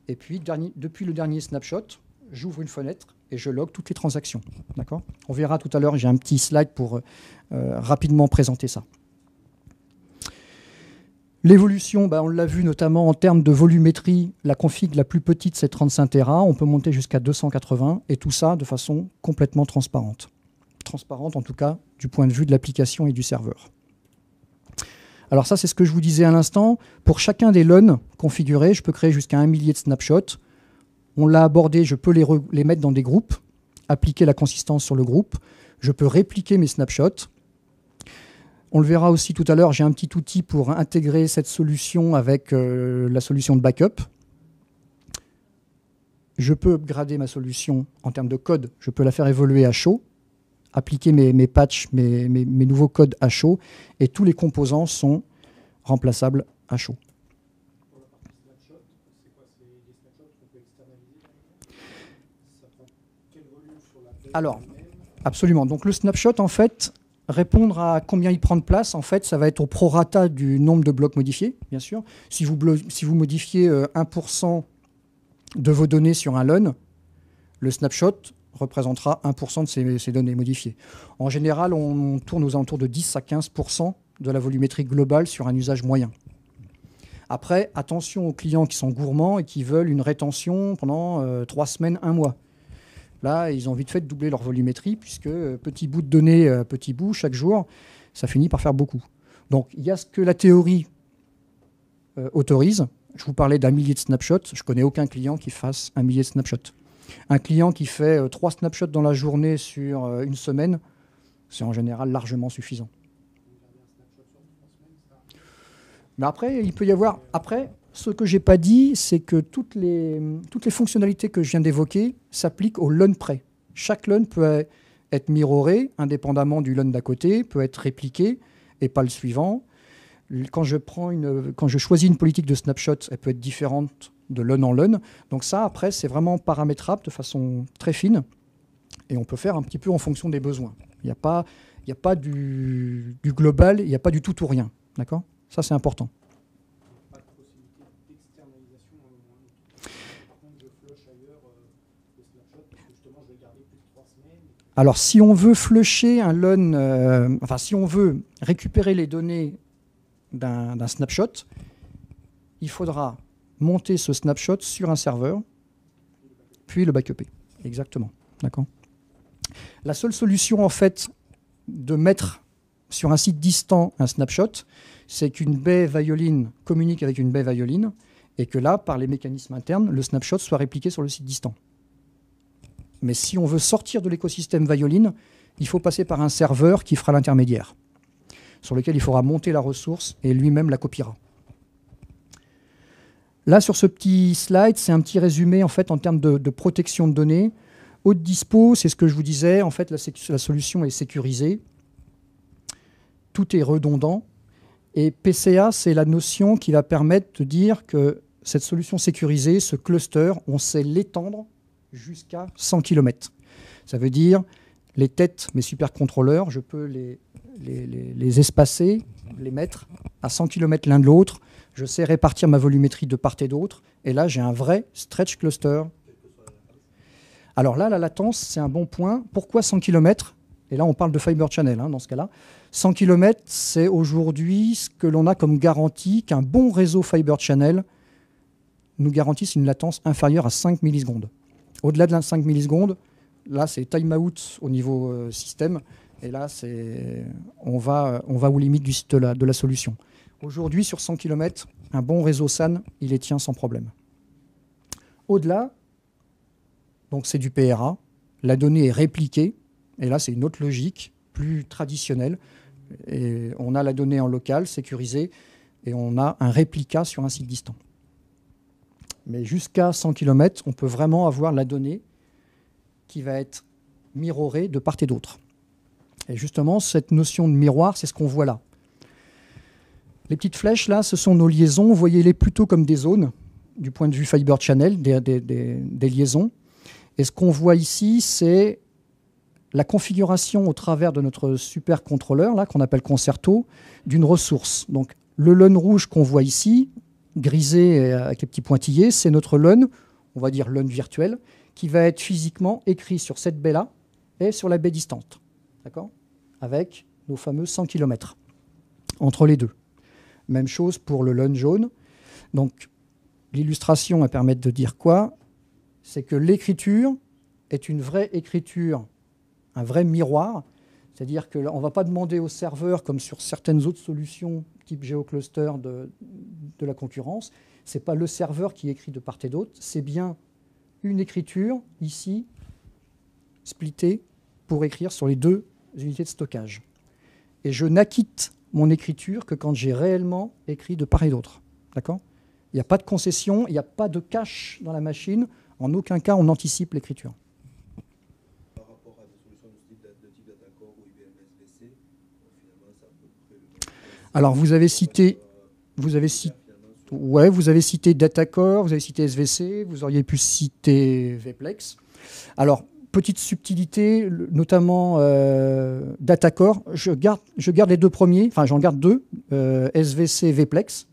et puis depuis le dernier snapshot, j'ouvre une fenêtre et je log toutes les transactions. D'accord ? On verra tout à l'heure, j'ai un petit slide pour rapidement présenter ça. L'évolution, on l'a vu notamment en termes de volumétrie, la config la plus petite c'est 35 Tera, on peut monter jusqu'à 280 et tout ça de façon complètement transparente. Transparente en tout cas du point de vue de l'application et du serveur. Alors ça c'est ce que je vous disais à l'instant, pour chacun des LUN configurés, je peux créer jusqu'à 1 millier de snapshots. On l'a abordé, je peux les mettre dans des groupes, appliquer la consistance sur le groupe, je peux répliquer mes snapshots. On le verra aussi tout à l'heure, j'ai un petit outil pour intégrer cette solution avec la solution de backup. Je peux upgrader ma solution en termes de code, je peux la faire évoluer à chaud, appliquer mes patchs, mes nouveaux codes à chaud, et tous les composants sont remplaçables à chaud. Pour la partie snapshot, c'est quoi? C'est des snapshots qu'on peut externaliser? Ça prend quel volume sur la base? Alors, absolument. Donc le snapshot, en fait, répondre à combien il prend de place, en fait, ça va être au prorata du nombre de blocs modifiés, bien sûr. Si vous modifiez 1% de vos données sur un LUN, le snapshot représentera 1% de ces données modifiées. En général, on tourne aux alentours de 10 à 15% de la volumétrie globale sur un usage moyen. Après, attention aux clients qui sont gourmands et qui veulent une rétention pendant 3 semaines, 1 mois. Là, ils ont vite fait de doubler leur volumétrie, puisque petit bout de données, petit bout, chaque jour, ça finit par faire beaucoup. Donc, il y a ce que la théorie autorise. Je vous parlais d'1 millier de snapshots. Je ne connais aucun client qui fasse 1 millier de snapshots. Un client qui fait 3 snapshots dans la journée sur une semaine, c'est en général largement suffisant. Mais après, il peut y avoir... Après, ce que je n'ai pas dit, c'est que toutes les fonctionnalités que je viens d'évoquer s'appliquent au LUN près. Chaque LUN peut être mirroré, indépendamment du LUN d'à côté, peut être répliqué, et pas le suivant. Quand je choisis une politique de snapshot, elle peut être différente de LUN en LUN. Donc ça, après, c'est vraiment paramétrable de façon très fine, et on peut faire un petit peu en fonction des besoins. Il n'y a pas du global, il n'y a pas du tout ou rien. D'accord ? Ça, c'est important. Alors, si on veut flusher un LUN, si on veut récupérer les données d'un snapshot, il faudra monter ce snapshot sur un serveur, puis le backuper. Exactement. D'accord. La seule solution, en fait, de mettre sur un site distant un snapshot, c'est qu'une baie Violine communique avec une baie Violine, et que là, par les mécanismes internes, le snapshot soit répliqué sur le site distant. Mais si on veut sortir de l'écosystème Violine, il faut passer par un serveur qui fera l'intermédiaire, sur lequel il faudra monter la ressource et lui-même la copiera. Là, sur ce petit slide, c'est un petit résumé en fait en termes de protection de données. Haute dispo, c'est ce que je vous disais. En fait, la solution est sécurisée. Tout est redondant. Et PCA, c'est la notion qui va permettre de dire que cette solution sécurisée, ce cluster, on sait l'étendre jusqu'à 100 km. Ça veut dire les têtes, mes supercontrôleurs, je peux les espacer, les mettre à 100 km l'un de l'autre. Je sais répartir ma volumétrie de part et d'autre. Et là, j'ai un vrai stretch cluster. Alors là, la latence, c'est un bon point. Pourquoi 100 km ? Et là, on parle de Fibre Channel dans ce cas-là. 100 km, c'est aujourd'hui ce que l'on a comme garantie qu'un bon réseau Fibre Channel nous garantisse une latence inférieure à 5 millisecondes. Au-delà de 5 millisecondes, là, c'est time-out au niveau système. Et là, on va aux limites de la solution. Aujourd'hui, sur 100 km, un bon réseau SAN, il les tient sans problème. Au-delà, donc c'est du PRA. La donnée est répliquée. Et là, c'est une autre logique, plus traditionnelle. Et on a la donnée en local, sécurisée, et on a un réplica sur un site distant. Mais jusqu'à 100 km, on peut vraiment avoir la donnée qui va être mirrorée de part et d'autre. Et justement, cette notion de miroir, c'est ce qu'on voit là. Les petites flèches, là, ce sont nos liaisons. Voyez-les plutôt comme des zones, du point de vue Fibre Channel, des liaisons. Et ce qu'on voit ici, c'est la configuration au travers de notre supercontrôleur, là, qu'on appelle Concerto, d'une ressource. Donc, le LUN rouge qu'on voit ici, grisé avec les petits pointillés, c'est notre LUN, on va dire LUN virtuel, qui va être physiquement écrit sur cette baie-là et sur la baie distante, d'accord, avec nos fameux 100 km entre les deux. Même chose pour le LUN jaune. Donc, l'illustration va permettre de dire quoi? C'est que l'écriture est une vraie écriture, un vrai miroir. C'est-à-dire qu'on ne va pas demander au serveur, comme sur certaines autres solutions type GeoCluster de la concurrence, ce n'est pas le serveur qui écrit de part et d'autre, c'est bien une écriture, ici, splittée, pour écrire sur les deux unités de stockage. Et je n'acquitte mon écriture que quand j'ai réellement écrit de part et d'autre. D'accord ? Il n'y a pas de concession, il n'y a pas de cache dans la machine. En aucun cas, on anticipe l'écriture. Par rapport à des solutions de type Datacore ou IBM SVC, finalement, c'est à peu près le même. Alors, vous avez cité Datacore, vous avez cité SVC, vous auriez pu citer Vplex. Alors, petite subtilité, notamment Datacore, je garde les deux premiers, enfin j'en garde deux, SVC et Vplex.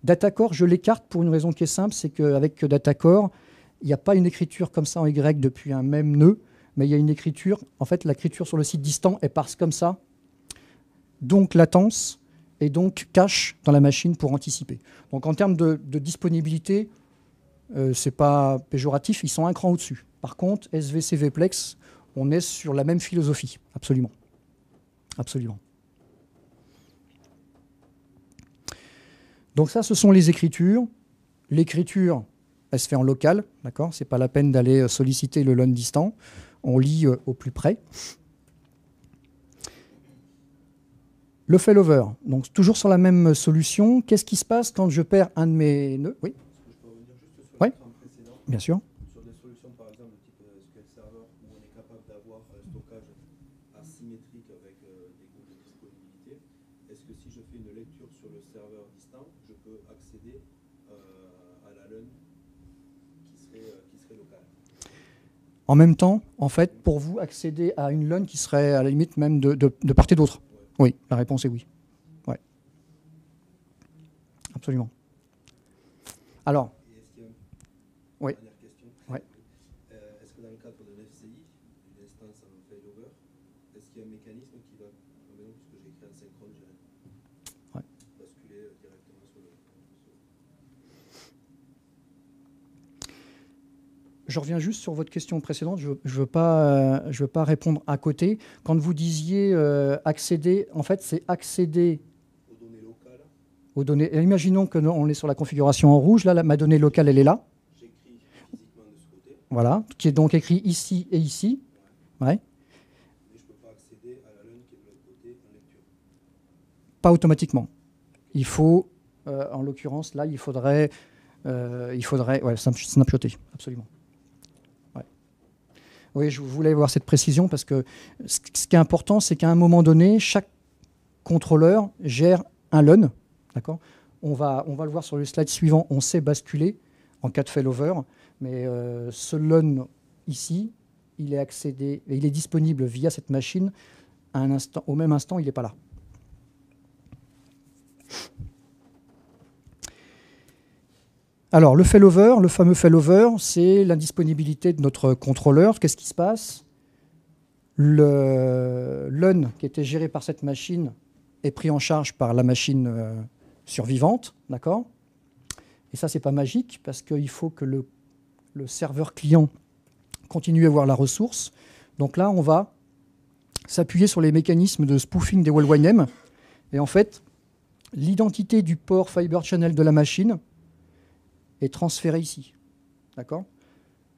Datacore, je l'écarte pour une raison qui est simple, c'est qu'avec Datacore, il n'y a pas une écriture comme ça en Y depuis un même nœud, mais il y a une écriture, en fait l'écriture sur le site distant est parse comme ça, donc latence, et donc cache dans la machine pour anticiper. Donc en termes de disponibilité, ce n'est pas péjoratif, ils sont un cran au-dessus. Par contre, SVC, Vplex, on est sur la même philosophie, absolument. Absolument. Donc ça, ce sont les écritures. L'écriture, elle se fait en local, d'accord ? Ce n'est pas la peine d'aller solliciter le LUN distant. On lit au plus près. Le failover, donc toujours sur la même solution. Qu'est-ce qui se passe quand je perds un de mes nœuds ? Oui. Est-ce que je peux revenir juste sur Oui. l'écran précédent ? Bien sûr. Sur des solutions, par exemple, de type SQL Server, où on est capable d'avoir un stockage asymétrique avec des groupes de disponibilité, est-ce que si je fais une lecture sur le serveur distant, je peux accéder à la LUN qui serait locale ? En même temps, en fait, pour vous accéder à une LUN qui serait à la limite même de part et d'autre. Oui, la réponse est oui. Ouais. Absolument. Alors, Est-ce qu'il y a oui. Dernière question. Ouais. Est-ce que dans le cadre d'un FCI, une instance en failover, est-ce qu'il y a un mécanisme qui va, puisque j'ai écrit en synchrone, basculer directement sur le... Je reviens juste sur votre question précédente. Je ne veux pas répondre à côté. Quand vous disiez accéder, en fait, c'est accéder aux données locales. Aux données. Imaginons qu'on est sur la configuration en rouge. Là, ma donnée locale, elle est là. J'écris physiquement de ce côté. Voilà, qui est donc écrit ici et ici. Ouais. Mais je ne peux pas accéder à la LUN qui est de l'autre côté en lecture. Pas automatiquement. Il faut, en l'occurrence, là, il faudrait snapshotter, absolument. Ouais. Oui, je voulais voir cette précision parce que ce qui est important, c'est qu'à un moment donné, chaque contrôleur gère un LUN. D'accord ? On va le voir sur le slide suivant, on sait basculer en cas de failover, mais ce LUN ici, il est disponible via cette machine à un instant, au même instant, il n'est pas là. Alors, le failover, le fameux failover, c'est l'indisponibilité de notre contrôleur. Qu'est-ce qui se passe ? Le LUN qui était géré par cette machine est pris en charge par la machine survivante, d'accord ? Et ça, c'est pas magique parce qu'il faut que le serveur client continue à avoir la ressource. Donc là, on va s'appuyer sur les mécanismes de spoofing des WLWNM. Et en fait, l'identité du port Fiber Channel de la machine est transférée ici. D'accord ?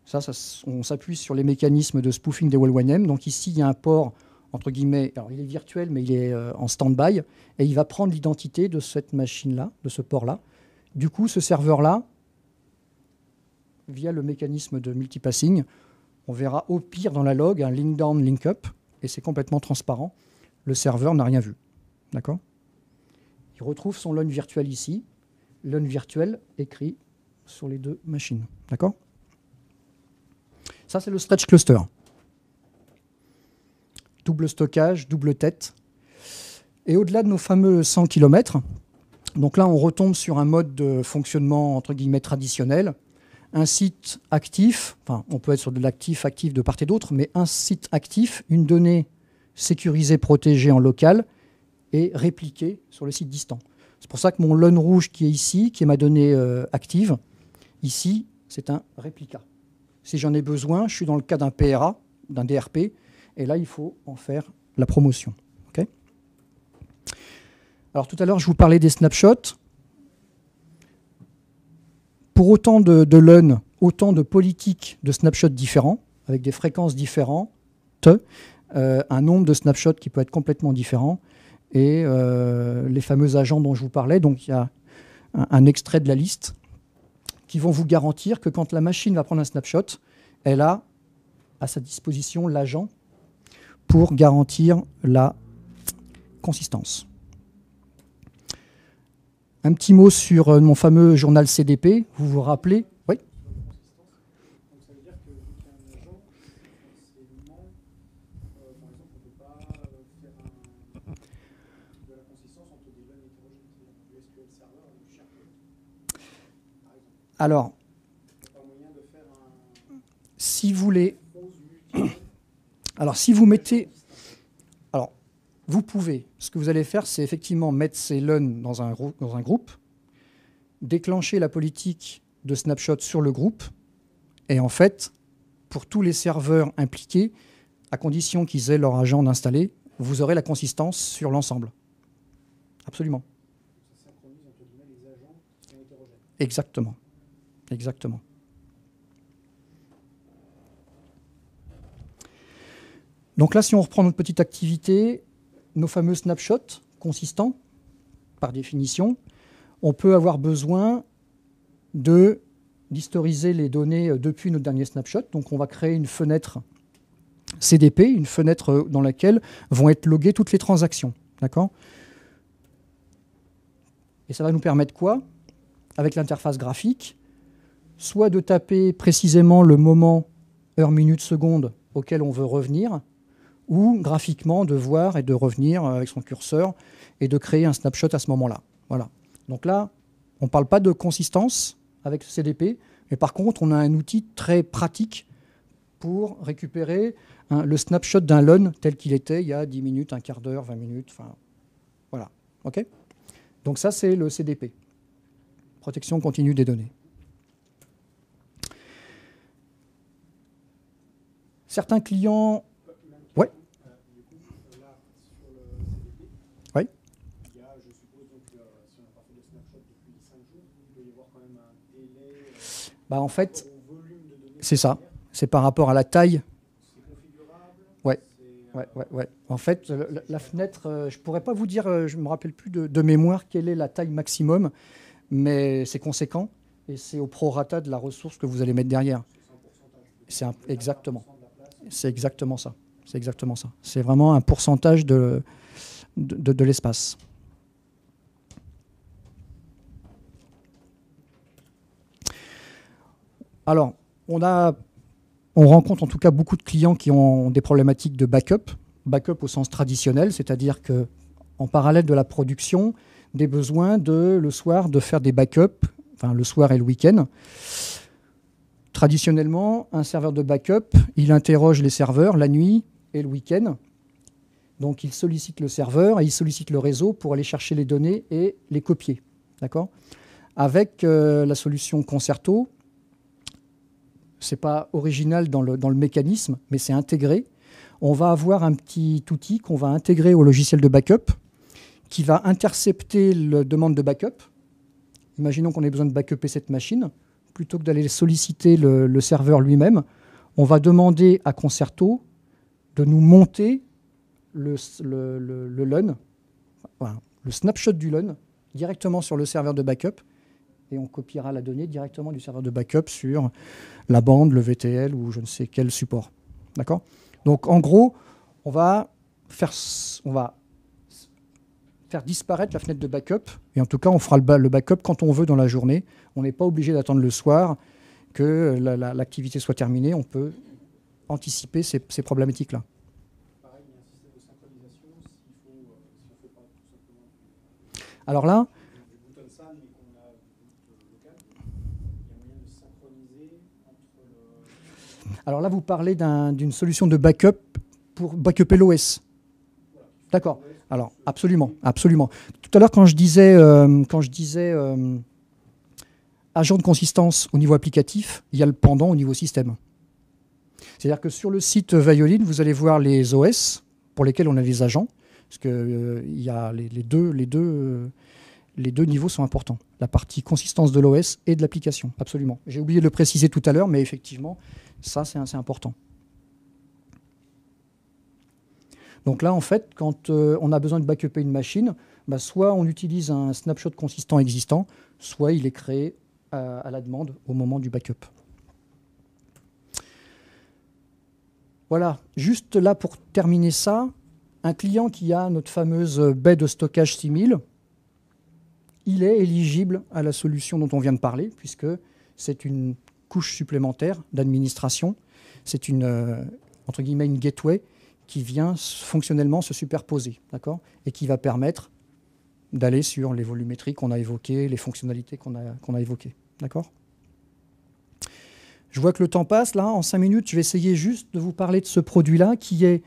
Ça, on s'appuie sur les mécanismes de spoofing des WLWNM. Donc ici, il y a un port, entre guillemets, alors il est virtuel, mais il est en stand-by, et il va prendre l'identité de cette machine-là, de ce port-là. Du coup, ce serveur-là, via le mécanisme de multipassing, on verra au pire dans la log un link down, link up, et c'est complètement transparent. Le serveur n'a rien vu. D'accord ? Il retrouve son LUN virtuel ici. LUN virtuel écrit sur les deux machines. D'accord ? Ça, c'est le stretch cluster. Double stockage, double tête. Et au-delà de nos fameux 100 km, donc là, on retombe sur un mode de fonctionnement, entre guillemets, traditionnel, un site actif, enfin on peut être sur de l'actif actif de part et d'autre, mais un site actif, une donnée sécurisée, protégée en local et répliquée sur le site distant. C'est pour ça que mon LUN rouge qui est ici, qui est ma donnée active, ici c'est un réplica. Si j'en ai besoin, je suis dans le cas d'un PRA, d'un DRP, et là il faut en faire la promotion. Okay. Alors tout à l'heure je vous parlais des snapshots. Pour autant de LUN, autant de politiques de snapshots différents, avec des fréquences différentes, un nombre de snapshots qui peut être complètement différent, et les fameux agents dont je vous parlais. Donc il y a un extrait de la liste qui vont vous garantir que quand la machine va prendre un snapshot, elle a à sa disposition l'agent pour garantir la consistance. Un petit mot sur mon fameux journal CDP, vous vous rappelez? Oui. Donc ça veut dire que vu qu'il y a un agent, forcément, par exemple, on ne peut pas faire de la consistance entre des LUN hétérogènes, c'est-à-dire du SQL Server et du SharePoint, par exemple. Alors, Il n'y a pas moyen de faire un si vous voulez, pause multi. alors si vous mettez, alors vous pouvez, ce que vous allez faire, c'est effectivement mettre ces LUN dans un groupe, déclencher la politique de snapshot sur le groupe, et en fait, pour tous les serveurs impliqués, à condition qu'ils aient leur agent installé, vous aurez la consistance sur l'ensemble. Absolument. Ça synchronise entre guillemets les agents qui sont hétérogènes. Exactement. Exactement. Donc là, si on reprend notre petite activité, nos fameux snapshots consistants, par définition, on peut avoir besoin d'historiser les données depuis notre dernier snapshot. Donc on va créer une fenêtre CDP, une fenêtre dans laquelle vont être loguées toutes les transactions. D'accord ? Et ça va nous permettre quoi ? Avec l'interface graphique, soit de taper précisément le moment, heure, minute, seconde auquel on veut revenir, ou graphiquement de voir et de revenir avec son curseur et de créer un snapshot à ce moment-là. Voilà. Donc là, on ne parle pas de consistance avec le CDP, mais par contre, on a un outil très pratique pour récupérer le snapshot d'un LUN tel qu'il était il y a 10 minutes, un quart d'heure, 20 minutes, enfin, voilà. OK ? Donc ça, c'est le CDP, protection continue des données. Certains clients... Ouais. Du coup, là, sur le CDP, Oui. il y a, je suppose, donc, si on n'a pas fait de snapshot depuis 5 jours, il doit y avoir quand même un délai En fait, au volume de données. c'est ça. C'est par rapport à la taille. C'est configurable. Ouais. Ouais. En fait, la fenêtre, je ne pourrais pas vous dire, je ne me rappelle plus de mémoire quelle est la taille maximum, mais c'est conséquent et c'est au prorata de la ressource que vous allez mettre derrière. Exactement. C'est exactement ça. C'est exactement ça. C'est vraiment un pourcentage de l'espace. Alors, on rencontre en tout cas beaucoup de clients qui ont des problématiques de backup au sens traditionnel, c'est-à-dire qu'en parallèle de la production, des besoins le soir de faire des backups, enfin le soir et le week-end. Traditionnellement, un serveur de backup, il interroge les serveurs la nuit et le week-end. Donc il sollicite le serveur et il sollicite le réseau pour aller chercher les données et les copier. D'accord ? Avec la solution Concerto, ce n'est pas original dans le mécanisme, mais c'est intégré. On va avoir un petit outil qu'on va intégrer au logiciel de backup qui va intercepter la demande de backup. Imaginons qu'on ait besoin de backuper cette machine. Plutôt que d'aller solliciter le serveur lui-même, on va demander à Concerto de nous monter le LUN, enfin, le snapshot du LUN, directement sur le serveur de backup, et on copiera la donnée directement du serveur de backup sur la bande, le VTL ou je ne sais quel support. D'accord ? Donc en gros, on va faire disparaître la fenêtre de backup, et en tout cas on fera le backup quand on veut dans la journée. On n'est pas obligé d'attendre le soir que l'activité soit terminée, on peut anticiper ces problématiques-là. Pareil, il y a un système de synchronisation si on ne fait pas tout simplement Alors là, du boot on SAN mais qu'on a du boot local, il y a moyen de synchroniser Alors là, vous parlez d'une solution de backup pour backuper l'OS. D'accord. Alors, absolument, absolument. Tout à l'heure, quand je disais agent de consistance au niveau applicatif, il y a le pendant au niveau système. C'est-à-dire que sur le site Violine, vous allez voir les OS pour lesquels on a des agents, parce que il y a les deux niveaux sont importants. La partie consistance de l'OS et de l'application, absolument. J'ai oublié de le préciser tout à l'heure, mais effectivement, ça, c'est important. Donc là, en fait, quand on a besoin de backuper une machine, bah, soit on utilise un snapshot consistant existant, soit il est créé à la demande au moment du backup. Voilà, juste là pour terminer ça, un client qui a notre fameuse baie de stockage 6000, il est éligible à la solution dont on vient de parler, puisque c'est une couche supplémentaire d'administration. C'est entre guillemets, une gateway qui vient fonctionnellement se superposer, d'accord, et qui va permettre d'aller sur les volumétries qu'on a évoquées, les fonctionnalités qu'on a évoquées. D'accord ? Je vois que le temps passe. Là, en 5 minutes, je vais essayer juste de vous parler de ce produit-là qui est...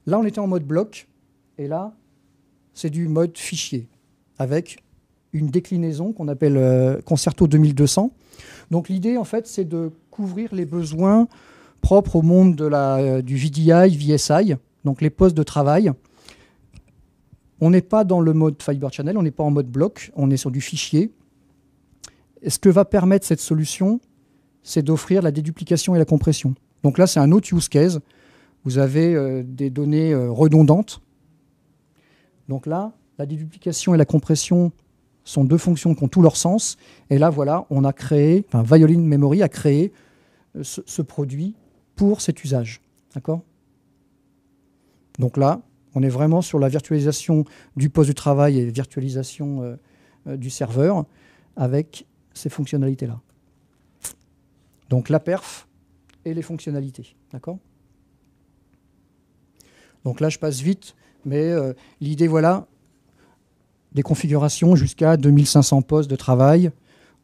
Là, on était en mode bloc, et là, c'est du mode fichier, avec une déclinaison qu'on appelle Concerto 2200. Donc l'idée, en fait, c'est de couvrir les besoins propres au monde du VDI, VSI, donc les postes de travail. On n'est pas dans le mode Fiber Channel, on n'est pas en mode bloc, on est sur du fichier. Et ce que va permettre cette solution, c'est d'offrir la déduplication et la compression. Donc là, c'est un autre use case. Vous avez des données redondantes. Donc là, la déduplication et la compression sont deux fonctions qui ont tout leur sens. Et là, voilà, on a créé, Violine Memory a créé ce produit pour cet usage. D'accord ? Donc là, on est vraiment sur la virtualisation du poste de travail et virtualisation du serveur avec ces fonctionnalités-là. Donc la perf et les fonctionnalités. D'accord ? Donc là, je passe vite, mais l'idée, voilà, des configurations jusqu'à 2500 postes de travail.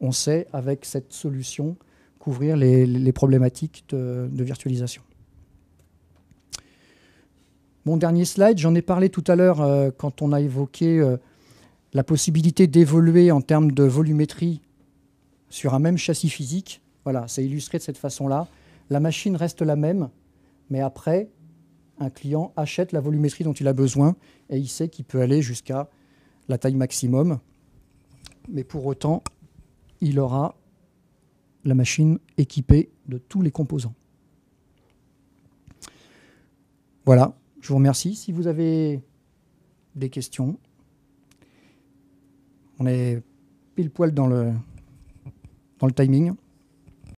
On sait, avec cette solution, couvrir les problématiques de virtualisation. Mon dernier slide, j'en ai parlé tout à l'heure quand on a évoqué la possibilité d'évoluer en termes de volumétrie sur un même châssis physique. Voilà, c'est illustré de cette façon-là. La machine reste la même, mais après, un client achète la volumétrie dont il a besoin et il sait qu'il peut aller jusqu'à la taille maximum. Mais pour autant, il aura la machine équipée de tous les composants. Voilà, je vous remercie. Si vous avez des questions, on est pile poil dans le timing.